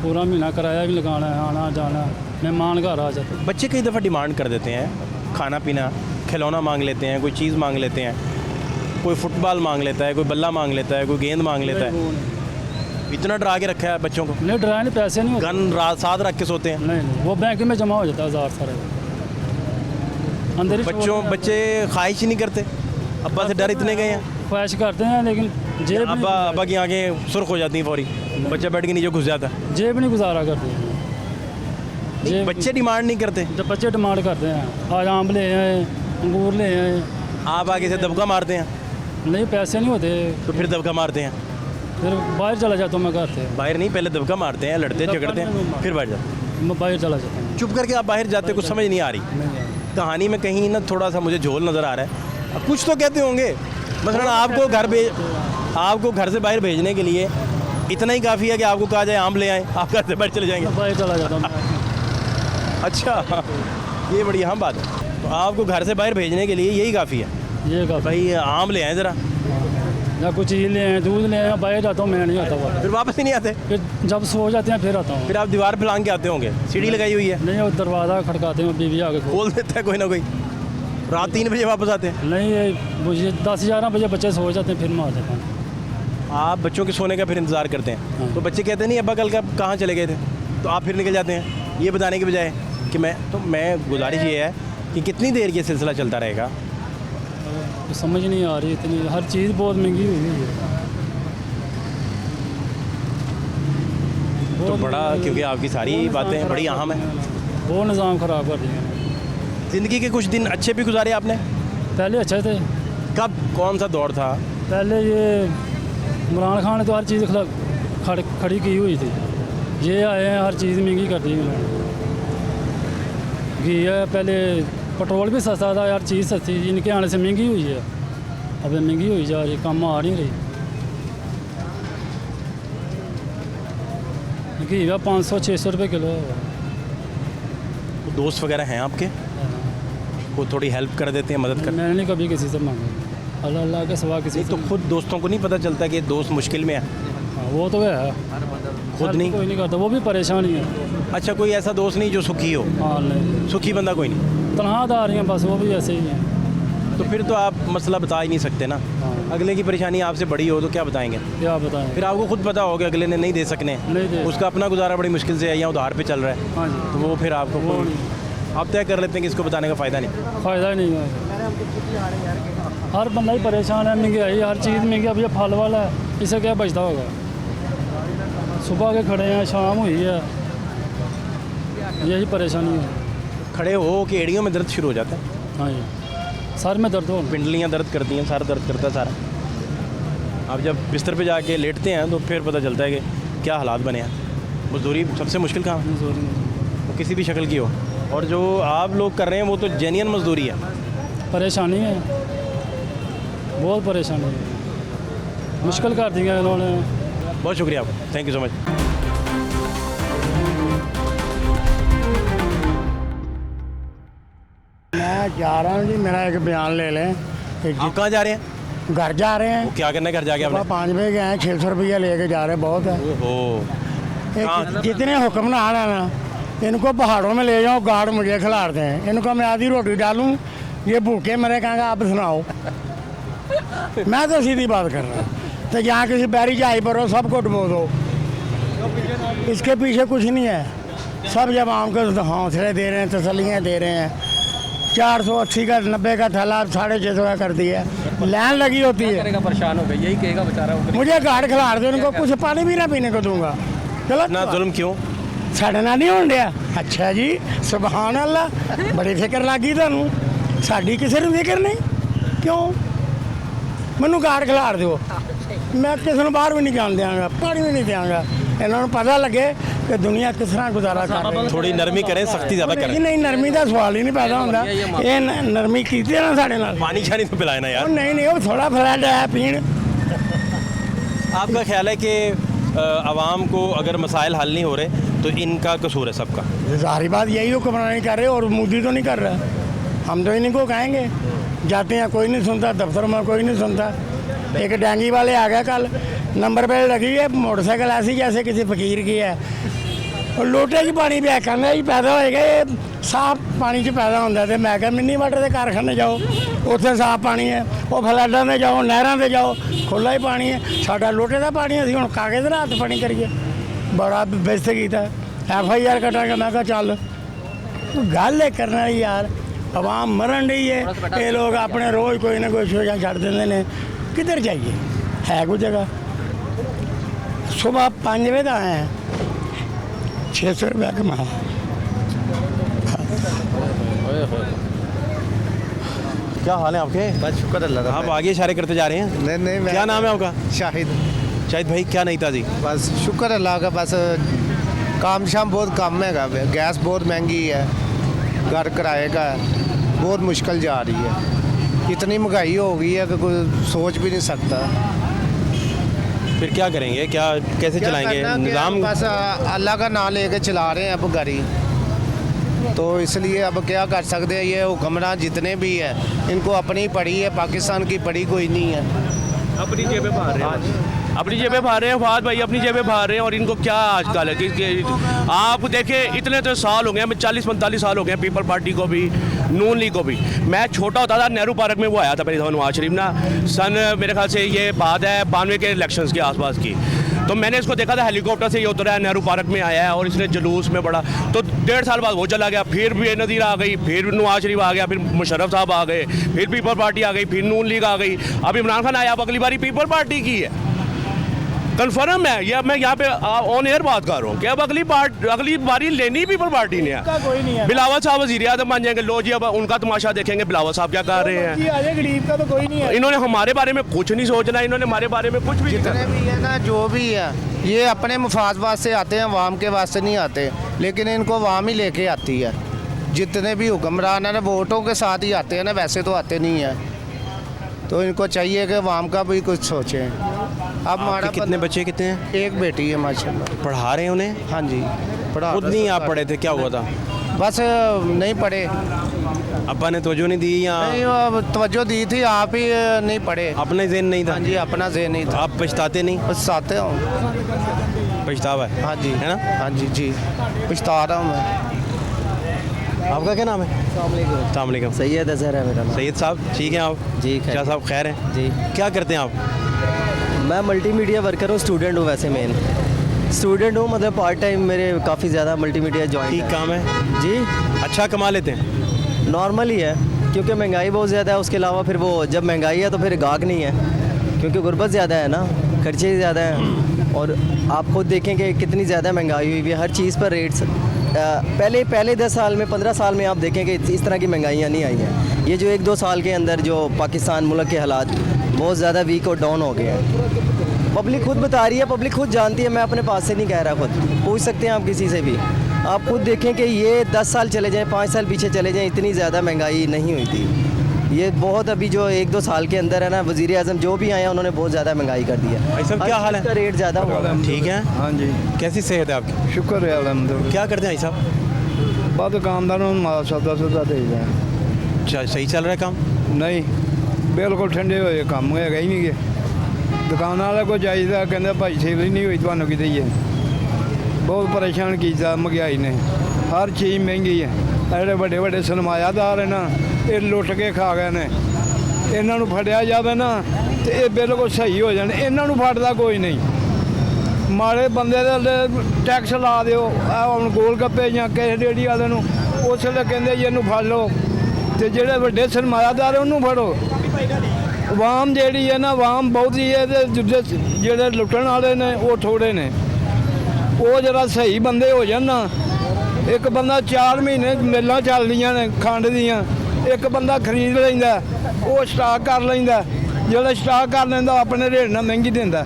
पूरा महीना किराया भी लगाना है, आना जाना, मेहमान घर आ जाते हैं। बच्चे कई दफ़ा डिमांड कर देते हैं, खाना पीना, खिलौना मांग लेते हैं, कोई चीज़ मांग लेते हैं, कोई फुटबॉल मांग लेता है, कोई बल्ला मांग लेता है, कोई गेंद मांग लेता है। इतना डरा के रखा है बच्चों को? नहीं, डराए नहीं, पैसे नहीं होते। गन रात साथ रख के सोते हैं? नहीं, वो बैंक में जमा हो जाता है 1000 सारे अंदर ही। बच्चे ख्वाहिश ही नहीं करते? अब्बा से डर इतने गए हैं? ख्वाहिश करते हैं लेकिन जेब अब्बा की आंखें सुर्ख हो जाती हैं फौरी, बच्चा बैठ के नीचे घुस जाता है। जेब नहीं गुजारा करते। बच्चे डिमांड नहीं करते? जब बच्चे डिमांड करते हैं, आज आम ले आए, अंगूर ले आए, आप आगे से दबका मारते हैं? नहीं, पैसे नहीं होते तो फिर दबका मारते हैं? फिर बाहर चला जाता हूँ मैं घर से। बाहर नहीं, पहले दबका मारते हैं, लड़ते झगड़ते हैं, फिर बाहर जाते मैं बाहर चला जाता हूँ। चुप करके आप बाहर जाते, कुछ समझ नहीं आ रही कहानी में? कहीं ना थोड़ा सा मुझे झोल नज़र आ रहा है। अब कुछ तो कहते होंगे, मसलन आपको घर से बाहर भेजने के लिए इतना ही काफ़ी है कि आपको कहा जाए आम ले आए, आप घर से बाहर चले जाएंगे? बाहर चला जाता हूँ। अच्छा, ये बड़ी अहम बात है। तो आपको घर से बाहर भेजने के लिए यही काफ़ी है? ये का भाई आम ले आए ज़रा, या कुछ चीज़ ले आए, दूध ले आए, बाहर जाता हूँ, मैं नहीं आता। फिर वापस ही नहीं आते? फिर जब सो जाते हैं फिर आता हूँ। फिर आप दीवार फैलांग के आते होंगे? सीढ़ी लगाई हुई है? नहीं, वो दरवाज़ा खड़काते हैं, बीवी आके खोल देता है कोई ना कोई। रात 3 बजे वापस आते हैं? नहीं, ये मुझे 10-11 बजे बच्चे सो जाते हैं, फिर मैं आ जाता हूँ। आप बच्चों के सोने का फिर इंतज़ार करते हैं? तो बच्चे कहते नहीं अब्बा कल कहाँ चले गए थे, तो आप फिर निकल जाते हैं ये बताने के बजाय कि मैं गुजारिश ये है कि कितनी देर ये सिलसिला चलता रहेगा? तो समझ नहीं आ रही, इतनी हर चीज़ बहुत महंगी हुई है। तो बड़ा, क्योंकि आपकी सारी बातें बड़ी अहम हैं। बहुत निज़ाम ख़राब कर दिया। ज़िंदगी के कुछ दिन अच्छे भी गुजारे आपने? पहले अच्छे थे। कब, कौन सा दौर था? पहले ये इमरान खान ने तो हर चीज़ खड़ी की हुई थी। ये आए हैं, हर चीज़ महंगी कर दी उन्होंने। घी है, पहले पेट्रोल भी सस्ता था, हर चीज़ सस्ती, इनके आने से महंगी हुई है। अब महंगी हुई जा रही, कम आ नहीं रही। घी है 500-600 रुपये किलो। दोस्त वगैरह हैं आपके, वो थोड़ी हेल्प कर देते हैं, मदद कर? मैंने नहीं कभी किसी से मांगा, अल्लाह के सिवा किसी से। तो खुद दोस्तों को नहीं पता चलता कि दोस्त मुश्किल में है? वो तो है, खुद नहीं, कोई नहीं करता, वो भी परेशान ही है। अच्छा, कोई ऐसा दोस्त नहीं जो सुखी हो? हाँ, नहीं, सुखी बंदा कोई नहीं, तनहादार हैं बस, वो भी ऐसे ही हैं। तो फिर तो आप मसला बता ही नहीं सकते ना। अगले की परेशानी आपसे बड़ी हो तो क्या बताएंगे? क्या बताएं? फिर आपको खुद पता होगा अगले ने नहीं दे सकने, उसका अपना गुजारा बड़ी मुश्किल से है या उधार पे चल रहा है। हाँ जी। तो वो फिर आपको आप तय कर लेते हैं कि इसको बताने का फ़ायदा नहीं? फ़ायदा ही नहीं है, हर बंदा ही परेशान है। महंगाई, हर चीज़ महंगी। अब ये फल वाला है, इसे क्या बचता होगा? सुबह के खड़े हैं, शाम हुई है, यही परेशानी है। खड़े हो कि एड़ियों में दर्द शुरू हो जाता है? हाँ जी, सर में दर्द हो, पिंडलियाँ दर्द करती हैं, सर दर्द करता है सारा। आप जब बिस्तर पे जाके लेटते हैं तो फिर पता चलता है कि क्या हालात बने हैं। मजदूरी सबसे मुश्किल काम है, वो किसी भी शक्ल की हो। और जो आप लोग कर रहे हैं वो तो जेन्युइन मजदूरी है। परेशानी है, बहुत परेशानी है, मुश्किल कर दिया इन्होंने। बहुत शुक्रिया आपका, थैंक यू सो मच। मैं जा रहा हूँ जी, मेरा एक बयान ले लें। आप कहाँ जा रहे हैं? घर जा रहे हैं। क्या करना है घर जाके आपने? 5 बजे गए हैं, 600 रुपया लेके जा रहे हैं, बहुत है। ओहो, जितने हुक्मरान है ना, इनको पहाड़ों में ले जाओ, गार्ड मुझे खिलाते हैं। इनको मैं आधी रोटी डालूं, ये भूखे मेरे कहेंगे आप सुनाओ। मैं तो सीधी बात कर रहा हूँ। तो यहाँ किसी बैरी जहाज पर हो, सबको डुबो दो, इसके पीछे कुछ नहीं है। सब जब आम को हौसले दे रहे हैं, तसल्लियाँ दे रहे हैं। 480 का 90 का थैला 650 का कर दिया, लाइन लगी होती है। परेशान हो गई, यही कहेगा बेचारा। मुझे गार्ड खिला दो, उनको कुछ पानी भी ना पीने को दूंगा। गलत ना जुल्म क्यों? साढ़े ना नहीं होने दिया। अच्छा जी, सुभान अल्लाह, बड़ी फिक्र लगी थानू, साड़ी किसी ने फिक्र नहीं। क्यों? मैनू गार्ड खिला दो, मैं किसी को बाहर भी नहीं जान देंगा, पानी भी नहीं देंगा। ਇਹਨਾਂ ਨੂੰ ਪਤਾ ਲੱਗੇ ਕਿ ਦੁਨੀਆ ਕਿਸ ਤਰ੍ਹਾਂ ਗੁਜ਼ਾਰਾ ਕਰ ਰਹੀ ਹੈ। थोड़ी नरमी करें, सख्ती ज़्यादा ਨਹੀਂ करें। ਨਹੀਂ ਨਰਮੀ ਦਾ ਸਵਾਲ ਹੀ ਨਹੀਂ ਪੈਦਾ ਹੁੰਦਾ। ਇਹ ਨਰਮੀ ਕੀਤੀ ਨਾ ਸਾਡੇ ਨਾਲ। पानी शानी तो पिलाए ना ਉਹ यार। ਨਹੀਂ ਨਹੀਂ ਉਹ ਥੋੜਾ ਫਲੈਟ ਹੈ ਪੀਣ। आपका ख्याल है कि आवाम को अगर मसाइल हल नहीं हो रहे तो इनका कसूर है सबका? जाहिर बात यही हुक्मरान नहीं कर रहे और मोदी तो नहीं कर रहा। हम तो इन्हीं को कहेंगे, जाते हैं कोई नहीं सुनता, दफ्तर में कोई नहीं सुनता। एक डेंगी वाले आ गया कल, नंबर प्लेट लगी है, मोटरसाइकिल ऐसी जैसे किसी फकीर की है, और लोटे च पानी पिया कहना जी पैदा होएगा ये साफ पानी च पैदा होंदा। ते मैं कहा मिनी वाटर के कारखाने जाओ, उत्थे साफ पानी है। वो फ्लैटां ते जाओ, नहरां ते जाओ, खुला ही पानी है। साडा लोटे का पानी असीं हुण कागज़ रात पानी करिए। बड़ा बेइज्जत कीता। FIR कटांगे। मैं कहा चल गल है करने वाली यार, आवाम मरन रही है, ये लोग अपने रोज़ कोई ना कोई सोचा छड़ देंगे ने। किधर जाइए? है कोई जगह? सुबह 5 बजे आए हैं, 600 रुपया कमाया। क्या हाल है आपके? बस शुक्र अल्लाह का। आप आगे इशारे करते जा रहे हैं। नहीं नहीं, क्या नाम है आपका? शाहिद। शाहिद भाई, क्या नहीं था जी? बस शुक्र अल्लाह का। बस काम शाम बहुत कम है, गैस बहुत महंगी है, घर किराए का है, बहुत मुश्किल जा रही है। इतनी महंगाई हो गई है कि कोई सोच भी नहीं सकता। फिर क्या करेंगे? क्या कैसे क्या चलाएंगे करना, निज़ाम? बस अल्लाह का नाम लेके चला रहे हैं अब गाड़ी। तो इसलिए अब क्या कर सकते हैं, ये हुक्मरान जितने भी हैं इनको अपनी पड़ी है, पाकिस्तान की पड़ी कोई नहीं है। अपनी जेबें फाड़ रहे हैं, अपनी जेबें फाड़ रहे हैं फवाद भाई, अपनी जेबें फाड़ रहे हैं। और इनको क्या आजकल है कि आप देखें इतने तो साल हो गए हैं, 40-45 साल हो गए हैं पीपल पार्टी को भी, नून लीग को भी। मैं छोटा होता था, नेहरू पार्क में वो आया था पहले दफ़ा नवाज शरीफ ना, सन मेरे ख्याल से ये बात है 92 के इलेक्शंस के आसपास की। तो मैंने इसको देखा था, हेलीकॉप्टर से ये उतरा है, नेहरू पार्क में आया है और इसने जुलूस में बड़ा। तो 1.5 साल बाद वो चला गया, फिर बेनज़ीर आ गई, फिर नवाज शरीफ आ गया, फिर मुशर्रफ साहब आ गए, फिर पीपल पार्टी आ गई, फिर नून लीग आ गई, अब इमरान खान आया। अब अगली बारी पीपल पार्टी की है, कन्फर्म है। या मैं यहाँ पे ऑन एयर बात कर रहा हूँ कि अब अगली बारी लेनी पीपल पार्टी ने है। बिलावल साहब वज़ीर आज़म बन जाएंगे, लो जी अब उनका तमाशा देखेंगे बिलावल साहब क्या कर रहे हैं। गरीब का तो कोई नहीं है। इन्होंने हमारे बारे में कुछ नहीं सोचना, इन्होंने हमारे बारे में कुछ भी नहीं जितने करना। भी है ना, जो भी है, ये अपने मुफाद वास्ते आते हैं, अवाम के वास्ते नहीं आते। लेकिन इनको अवाम ही लेके आती है। जितने भी हुक्मरान हैं ना, वोटों के साथ ही आते हैं ना, वैसे तो आते नहीं हैं। तो इनको चाहिए कि अवाम का भी कुछ सोचें। अब हमारा कितने बच्चे कितने हैं? एक बेटी है माशाल्लाह। पढ़ा रहे हैं उन्हें? हाँ जी, पढ़ा। खुद नहीं आप पढ़े थे? क्या हुआ था? बस नहीं पढ़े, अब्बा ने तवज्जो नहीं दी या नहीं वो तवज्जो दी थी, आप ही नहीं पढ़े। अपने ज़हन नहीं था? हाँ जी, अपना ज़हन नहीं था। आप पछताते नहीं? पछताते हूँ। पछतावा है? हाँ जी, है ना? हाँ जी जी, पछता रहा हूँ मैं। आपका क्या नाम है? अस्सलाम वालेकुम। सैयद अजहर है मेरा नाम। सैयद साहब, ठीक हैं आप? जी, क्या साहब खैर हैं? जी, क्या करते हैं आप? मैं मल्टीमीडिया वर्कर हूँ, स्टूडेंट हूँ वैसे मेन स्टूडेंट हूँ, मतलब पार्ट टाइम मेरे काफ़ी ज़्यादा मल्टीमीडिया जॉइन। ठीक काम है जी, अच्छा कमा लेते हैं? नॉर्मल ही है क्योंकि महंगाई बहुत ज़्यादा है। उसके अलावा फिर वो जब महंगाई है तो फिर गाहक नहीं है, क्योंकि गुर्बत ज़्यादा है ना, खर्चे ज़्यादा हैं। और आप खुद देखें कि कितनी ज़्यादा महंगाई हुई है, हर चीज़ पर रेट्स। पहले 10 साल में 15 साल में आप देखें कि इस तरह की महंगाइयाँ नहीं आई हैं। ये जो 1-2 साल के अंदर जो पाकिस्तान मुल्क के हालात बहुत ज़्यादा वीक और डाउन हो गए हैं। पब्लिक खुद बता रही है, पब्लिक खुद जानती है, मैं अपने पास से नहीं कह रहा, खुद पूछ सकते हैं आप किसी से भी। आप खुद देखें कि ये 10 साल चले जाएँ, 5 साल पीछे चले जाएँ, इतनी ज़्यादा महंगाई नहीं हुई थी। ये बहुत अभी जो 1-2 साल के अंदर है ना, वज़ीर आज़म जो भी आए हैं उन्होंने बहुत ज़्यादा महंगाई कर दी है। भाई साहब क्या हाल है? का रेट ज़्यादा हुआ है। ठीक है। हाँ जी, कैसी सेहत है आपकी? शुक्र है अल्हम्दुलिल्लाह। क्या करते हैं भाई साहब? बाद दुकानदारों माल सौदा दे जाए। अच्छा, सही चल रहा है काम? नहीं, बिल्कुल ठंडे होए काम है ही नहीं गे। दुकान वाले को चाहिए कहते भाई सेल ही नहीं हुई थानू कि दईए। बहुत परेशान किया महंगाई ने, हर चीज़ महंगी है। ਜਿਹੜੇ ਵੱਡੇ ਵੱਡੇ ਸਰਮਾਇਆਦਾਰ ਹੈ ਨਾ, ਇਹ ਲੁੱਟ ਕੇ ਖਾ ਗਏ ਨੇ। ਇਹਨਾਂ ਨੂੰ ਫੜਿਆ ਜਾਵੇ ਨਾ ਤੇ ਇਹ ਬਿਲਕੁਲ ਸਹੀ ਹੋ ਜਾਣ। ਇਹਨਾਂ ਨੂੰ ਫੜਦਾ ਕੋਈ ਨਹੀਂ। ਮਾੜੇ ਬੰਦੇ ਦੇ ਟੈਕਸ ਲਾ ਦਿਓ। ਆ ਹੁਣ ਗੋਲ ਗੱਪੇ ਜਾਂ ਕਿਸੇ ਰੇਹੜੀ ਵਾਲੇ ਨੂੰ ਉਸ ਵੇਲੇ ਕਹਿੰਦੇ ਜੀ ਇਹਨੂੰ ਫੜ ਲਓ, ਤੇ ਜਿਹੜੇ ਵੱਡੇ ਸਰਮਾਇਆਦਾਰ ਉਹਨੂੰ ਫੜੋ। ਆਵਾਮ ਜਿਹੜੀ ਹੈ ਨਾ, ਆਵਾਮ ਬਹੁਤੀ ਹੈ ਤੇ ਜਿਹੜੇ ਲੁੱਟਣ ਵਾਲੇ ਨੇ ਉਹ ਥੋੜੇ ਨੇ। ਉਹ ਜਰਾ ਸਹੀ ਬੰਦੇ ਹੋ ਜਾਣ ਨਾ। ਇੱਕ ਬੰਦਾ 4 ਮਹੀਨੇ ਮਿਲਾਂ ਚੱਲਦੀਆਂ ਨੇ ਖੰਡ ਦੀਆਂ, ਇੱਕ ਬੰਦਾ ਖਰੀਦ ਲੈਂਦਾ, ਉਹ ਸਟਾਕ ਕਰ ਲੈਂਦਾ। ਜਿਹੜਾ ਸਟਾਕ ਕਰ ਲੈਂਦਾ ਆਪਣੇ ਰੇਟ ਨਾਲ ਮਹਿੰਗੀ ਦਿੰਦਾ।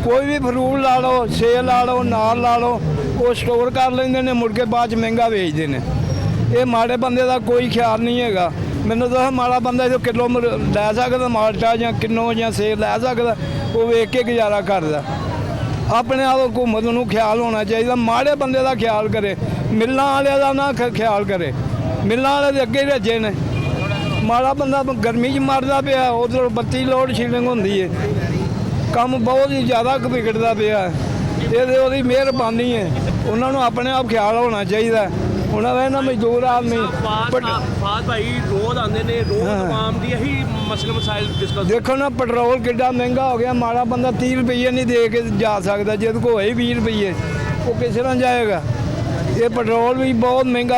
ਕੋਈ ਵੀ ਫਰੂਟ ਲਾ ਲਓ, ਸੇਬ ਲਾ ਲਓ, ਨਾਰ ਲਾ ਲਓ, ਉਹ ਸਟੋਰ ਕਰ ਲੈਂਦੇ ਨੇ, ਮੁੜ ਕੇ ਬਾਅਦ 'ਚ ਮਹਿੰਗਾ ਵੇਚਦੇ ਨੇ। ਇਹ ਮਾੜੇ ਬੰਦੇ ਦਾ ਕੋਈ ਖਿਆਲ ਨਹੀਂ ਹੈਗਾ। ਮੈਨੂੰ ਤਾਂ ਮਾੜਾ ਬੰਦਾ ਜੋ ਕਿਲੋ ਲੈ ਸਕਦਾ ਮਾਲਟਾ ਜਾਂ ਕਿੰਨੋ ਜਾਂ ਸੇਬ ਲੈ ਸਕਦਾ, ਉਹ ਵੇਖ ਕੇ ਗੁਜ਼ਾਰਾ ਕਰਦਾ। ਆਪਣੇ ਆਪ ਹਕੂਮਤ ਨੂੰ ਖਿਆਲ ਹੋਣਾ ਚਾਹੀਦਾ, ਮਾੜੇ ਬੰਦੇ ਦਾ ਖਿਆਲ ਕਰੇ, ਮਿਲਾਂ ਵਾਲਿਆਂ ਦਾ ਨਾ ਖਿਆਲ ਕਰੇ। ਮਿਲਾਂ ਵਾਲੇ ਦੇ ਅੱਗੇ ਰੱਜੇ ਨੇ, ਮਾੜਾ ਬੰਦਾ ਗਰਮੀ 'ਚ ਮਰਦਾ ਪਿਆ, ਉਧਰ ਬੱਤੀ ਲੋਡ ਸ਼ੀਲਿੰਗ ਹੁੰਦੀ ਹੈ, ਕੰਮ ਬਹੁਤ ਹੀ ਜ਼ਿਆਦਾ ਵਿਗੜਦਾ ਪਿਆ। ਇਹਦੇ ਉਹਦੀ ਮਿਹਰਬਾਨੀ ਹੈ, ਉਹਨਾਂ ਨੂੰ ਆਪਣੇ ਆਪ ਖਿਆਲ ਹੋਣਾ ਚਾਹੀਦਾ। ਉਹਨਾਂ ਦਾ ਇਹਨਾਂ ਮਜ਼ਦੂਰ ਆਦਮੀ ਫਾਦ ਭਾਈ ਰੋਜ਼ ਆਉਂਦੇ ਨੇ, ਰੋਜ਼ ਆਵਾਮ ਦੀ ਇਹੀ ਮਸਲੇ ਮਸਾਇਲ ਡਿਸਕਸ। ਦੇਖੋ ਨਾ ਪੈਟਰੋਲ ਕਿੱਡਾ ਮਹਿੰਗਾ ਹੋ ਗਿਆ, ਮਾੜਾ ਬੰਦਾ 30 ਰੁਪਏ ਨਹੀਂ ਦੇ ਕੇ ਜਾ ਸਕਦਾ, ਜਦ ਕੋ ਹੋਏ 20 ਰੁਪਏ ਉਹ ਕਿਸ ਤਰ੍ਹਾਂ ਜਾਏਗਾ। ਇਹ ਪੈਟਰੋਲ ਵੀ ਬਹੁਤ ਮਹਿੰਗਾ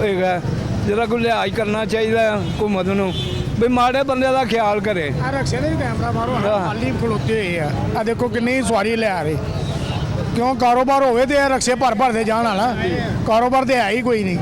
ਹੈਗਾ, ਜਿਹੜਾ ਕੋਈ ਲਿਹਾਜ਼ ਕਰਨਾ ਚਾਹੀਦਾ ਹਕੂਮਤ ਨੂੰ, ਵੀ ਮਾੜੇ ਬੰਦੇ ਦਾ ਖਿਆਲ ਕਰੇ। ਰਕਸ਼ੇ ਦੇ ਵੀ ਕੈਮਰਾ ਮਾਰੋ, ਖਾਲੀ ਖਲੋਤੇ ਹੋਏ ਆ ਦੇਖੋ ਕਿੰਨੀ ਸਵਾਰੀ ਲੈ ਆ ਰਹੇ। ਕਿਉਂ ਕਾਰੋਬਾਰ ਹੋਵੇ ਤੇ ਰਕਸ਼ੇ ਭਰ ਭਰ ਦੇ ਜਾਣ ਵਾਲਾ, ਕਾਰੋਬਾਰ ਤੇ ਹੈ ਹੀ ਕੋਈ ਨਹੀਂ।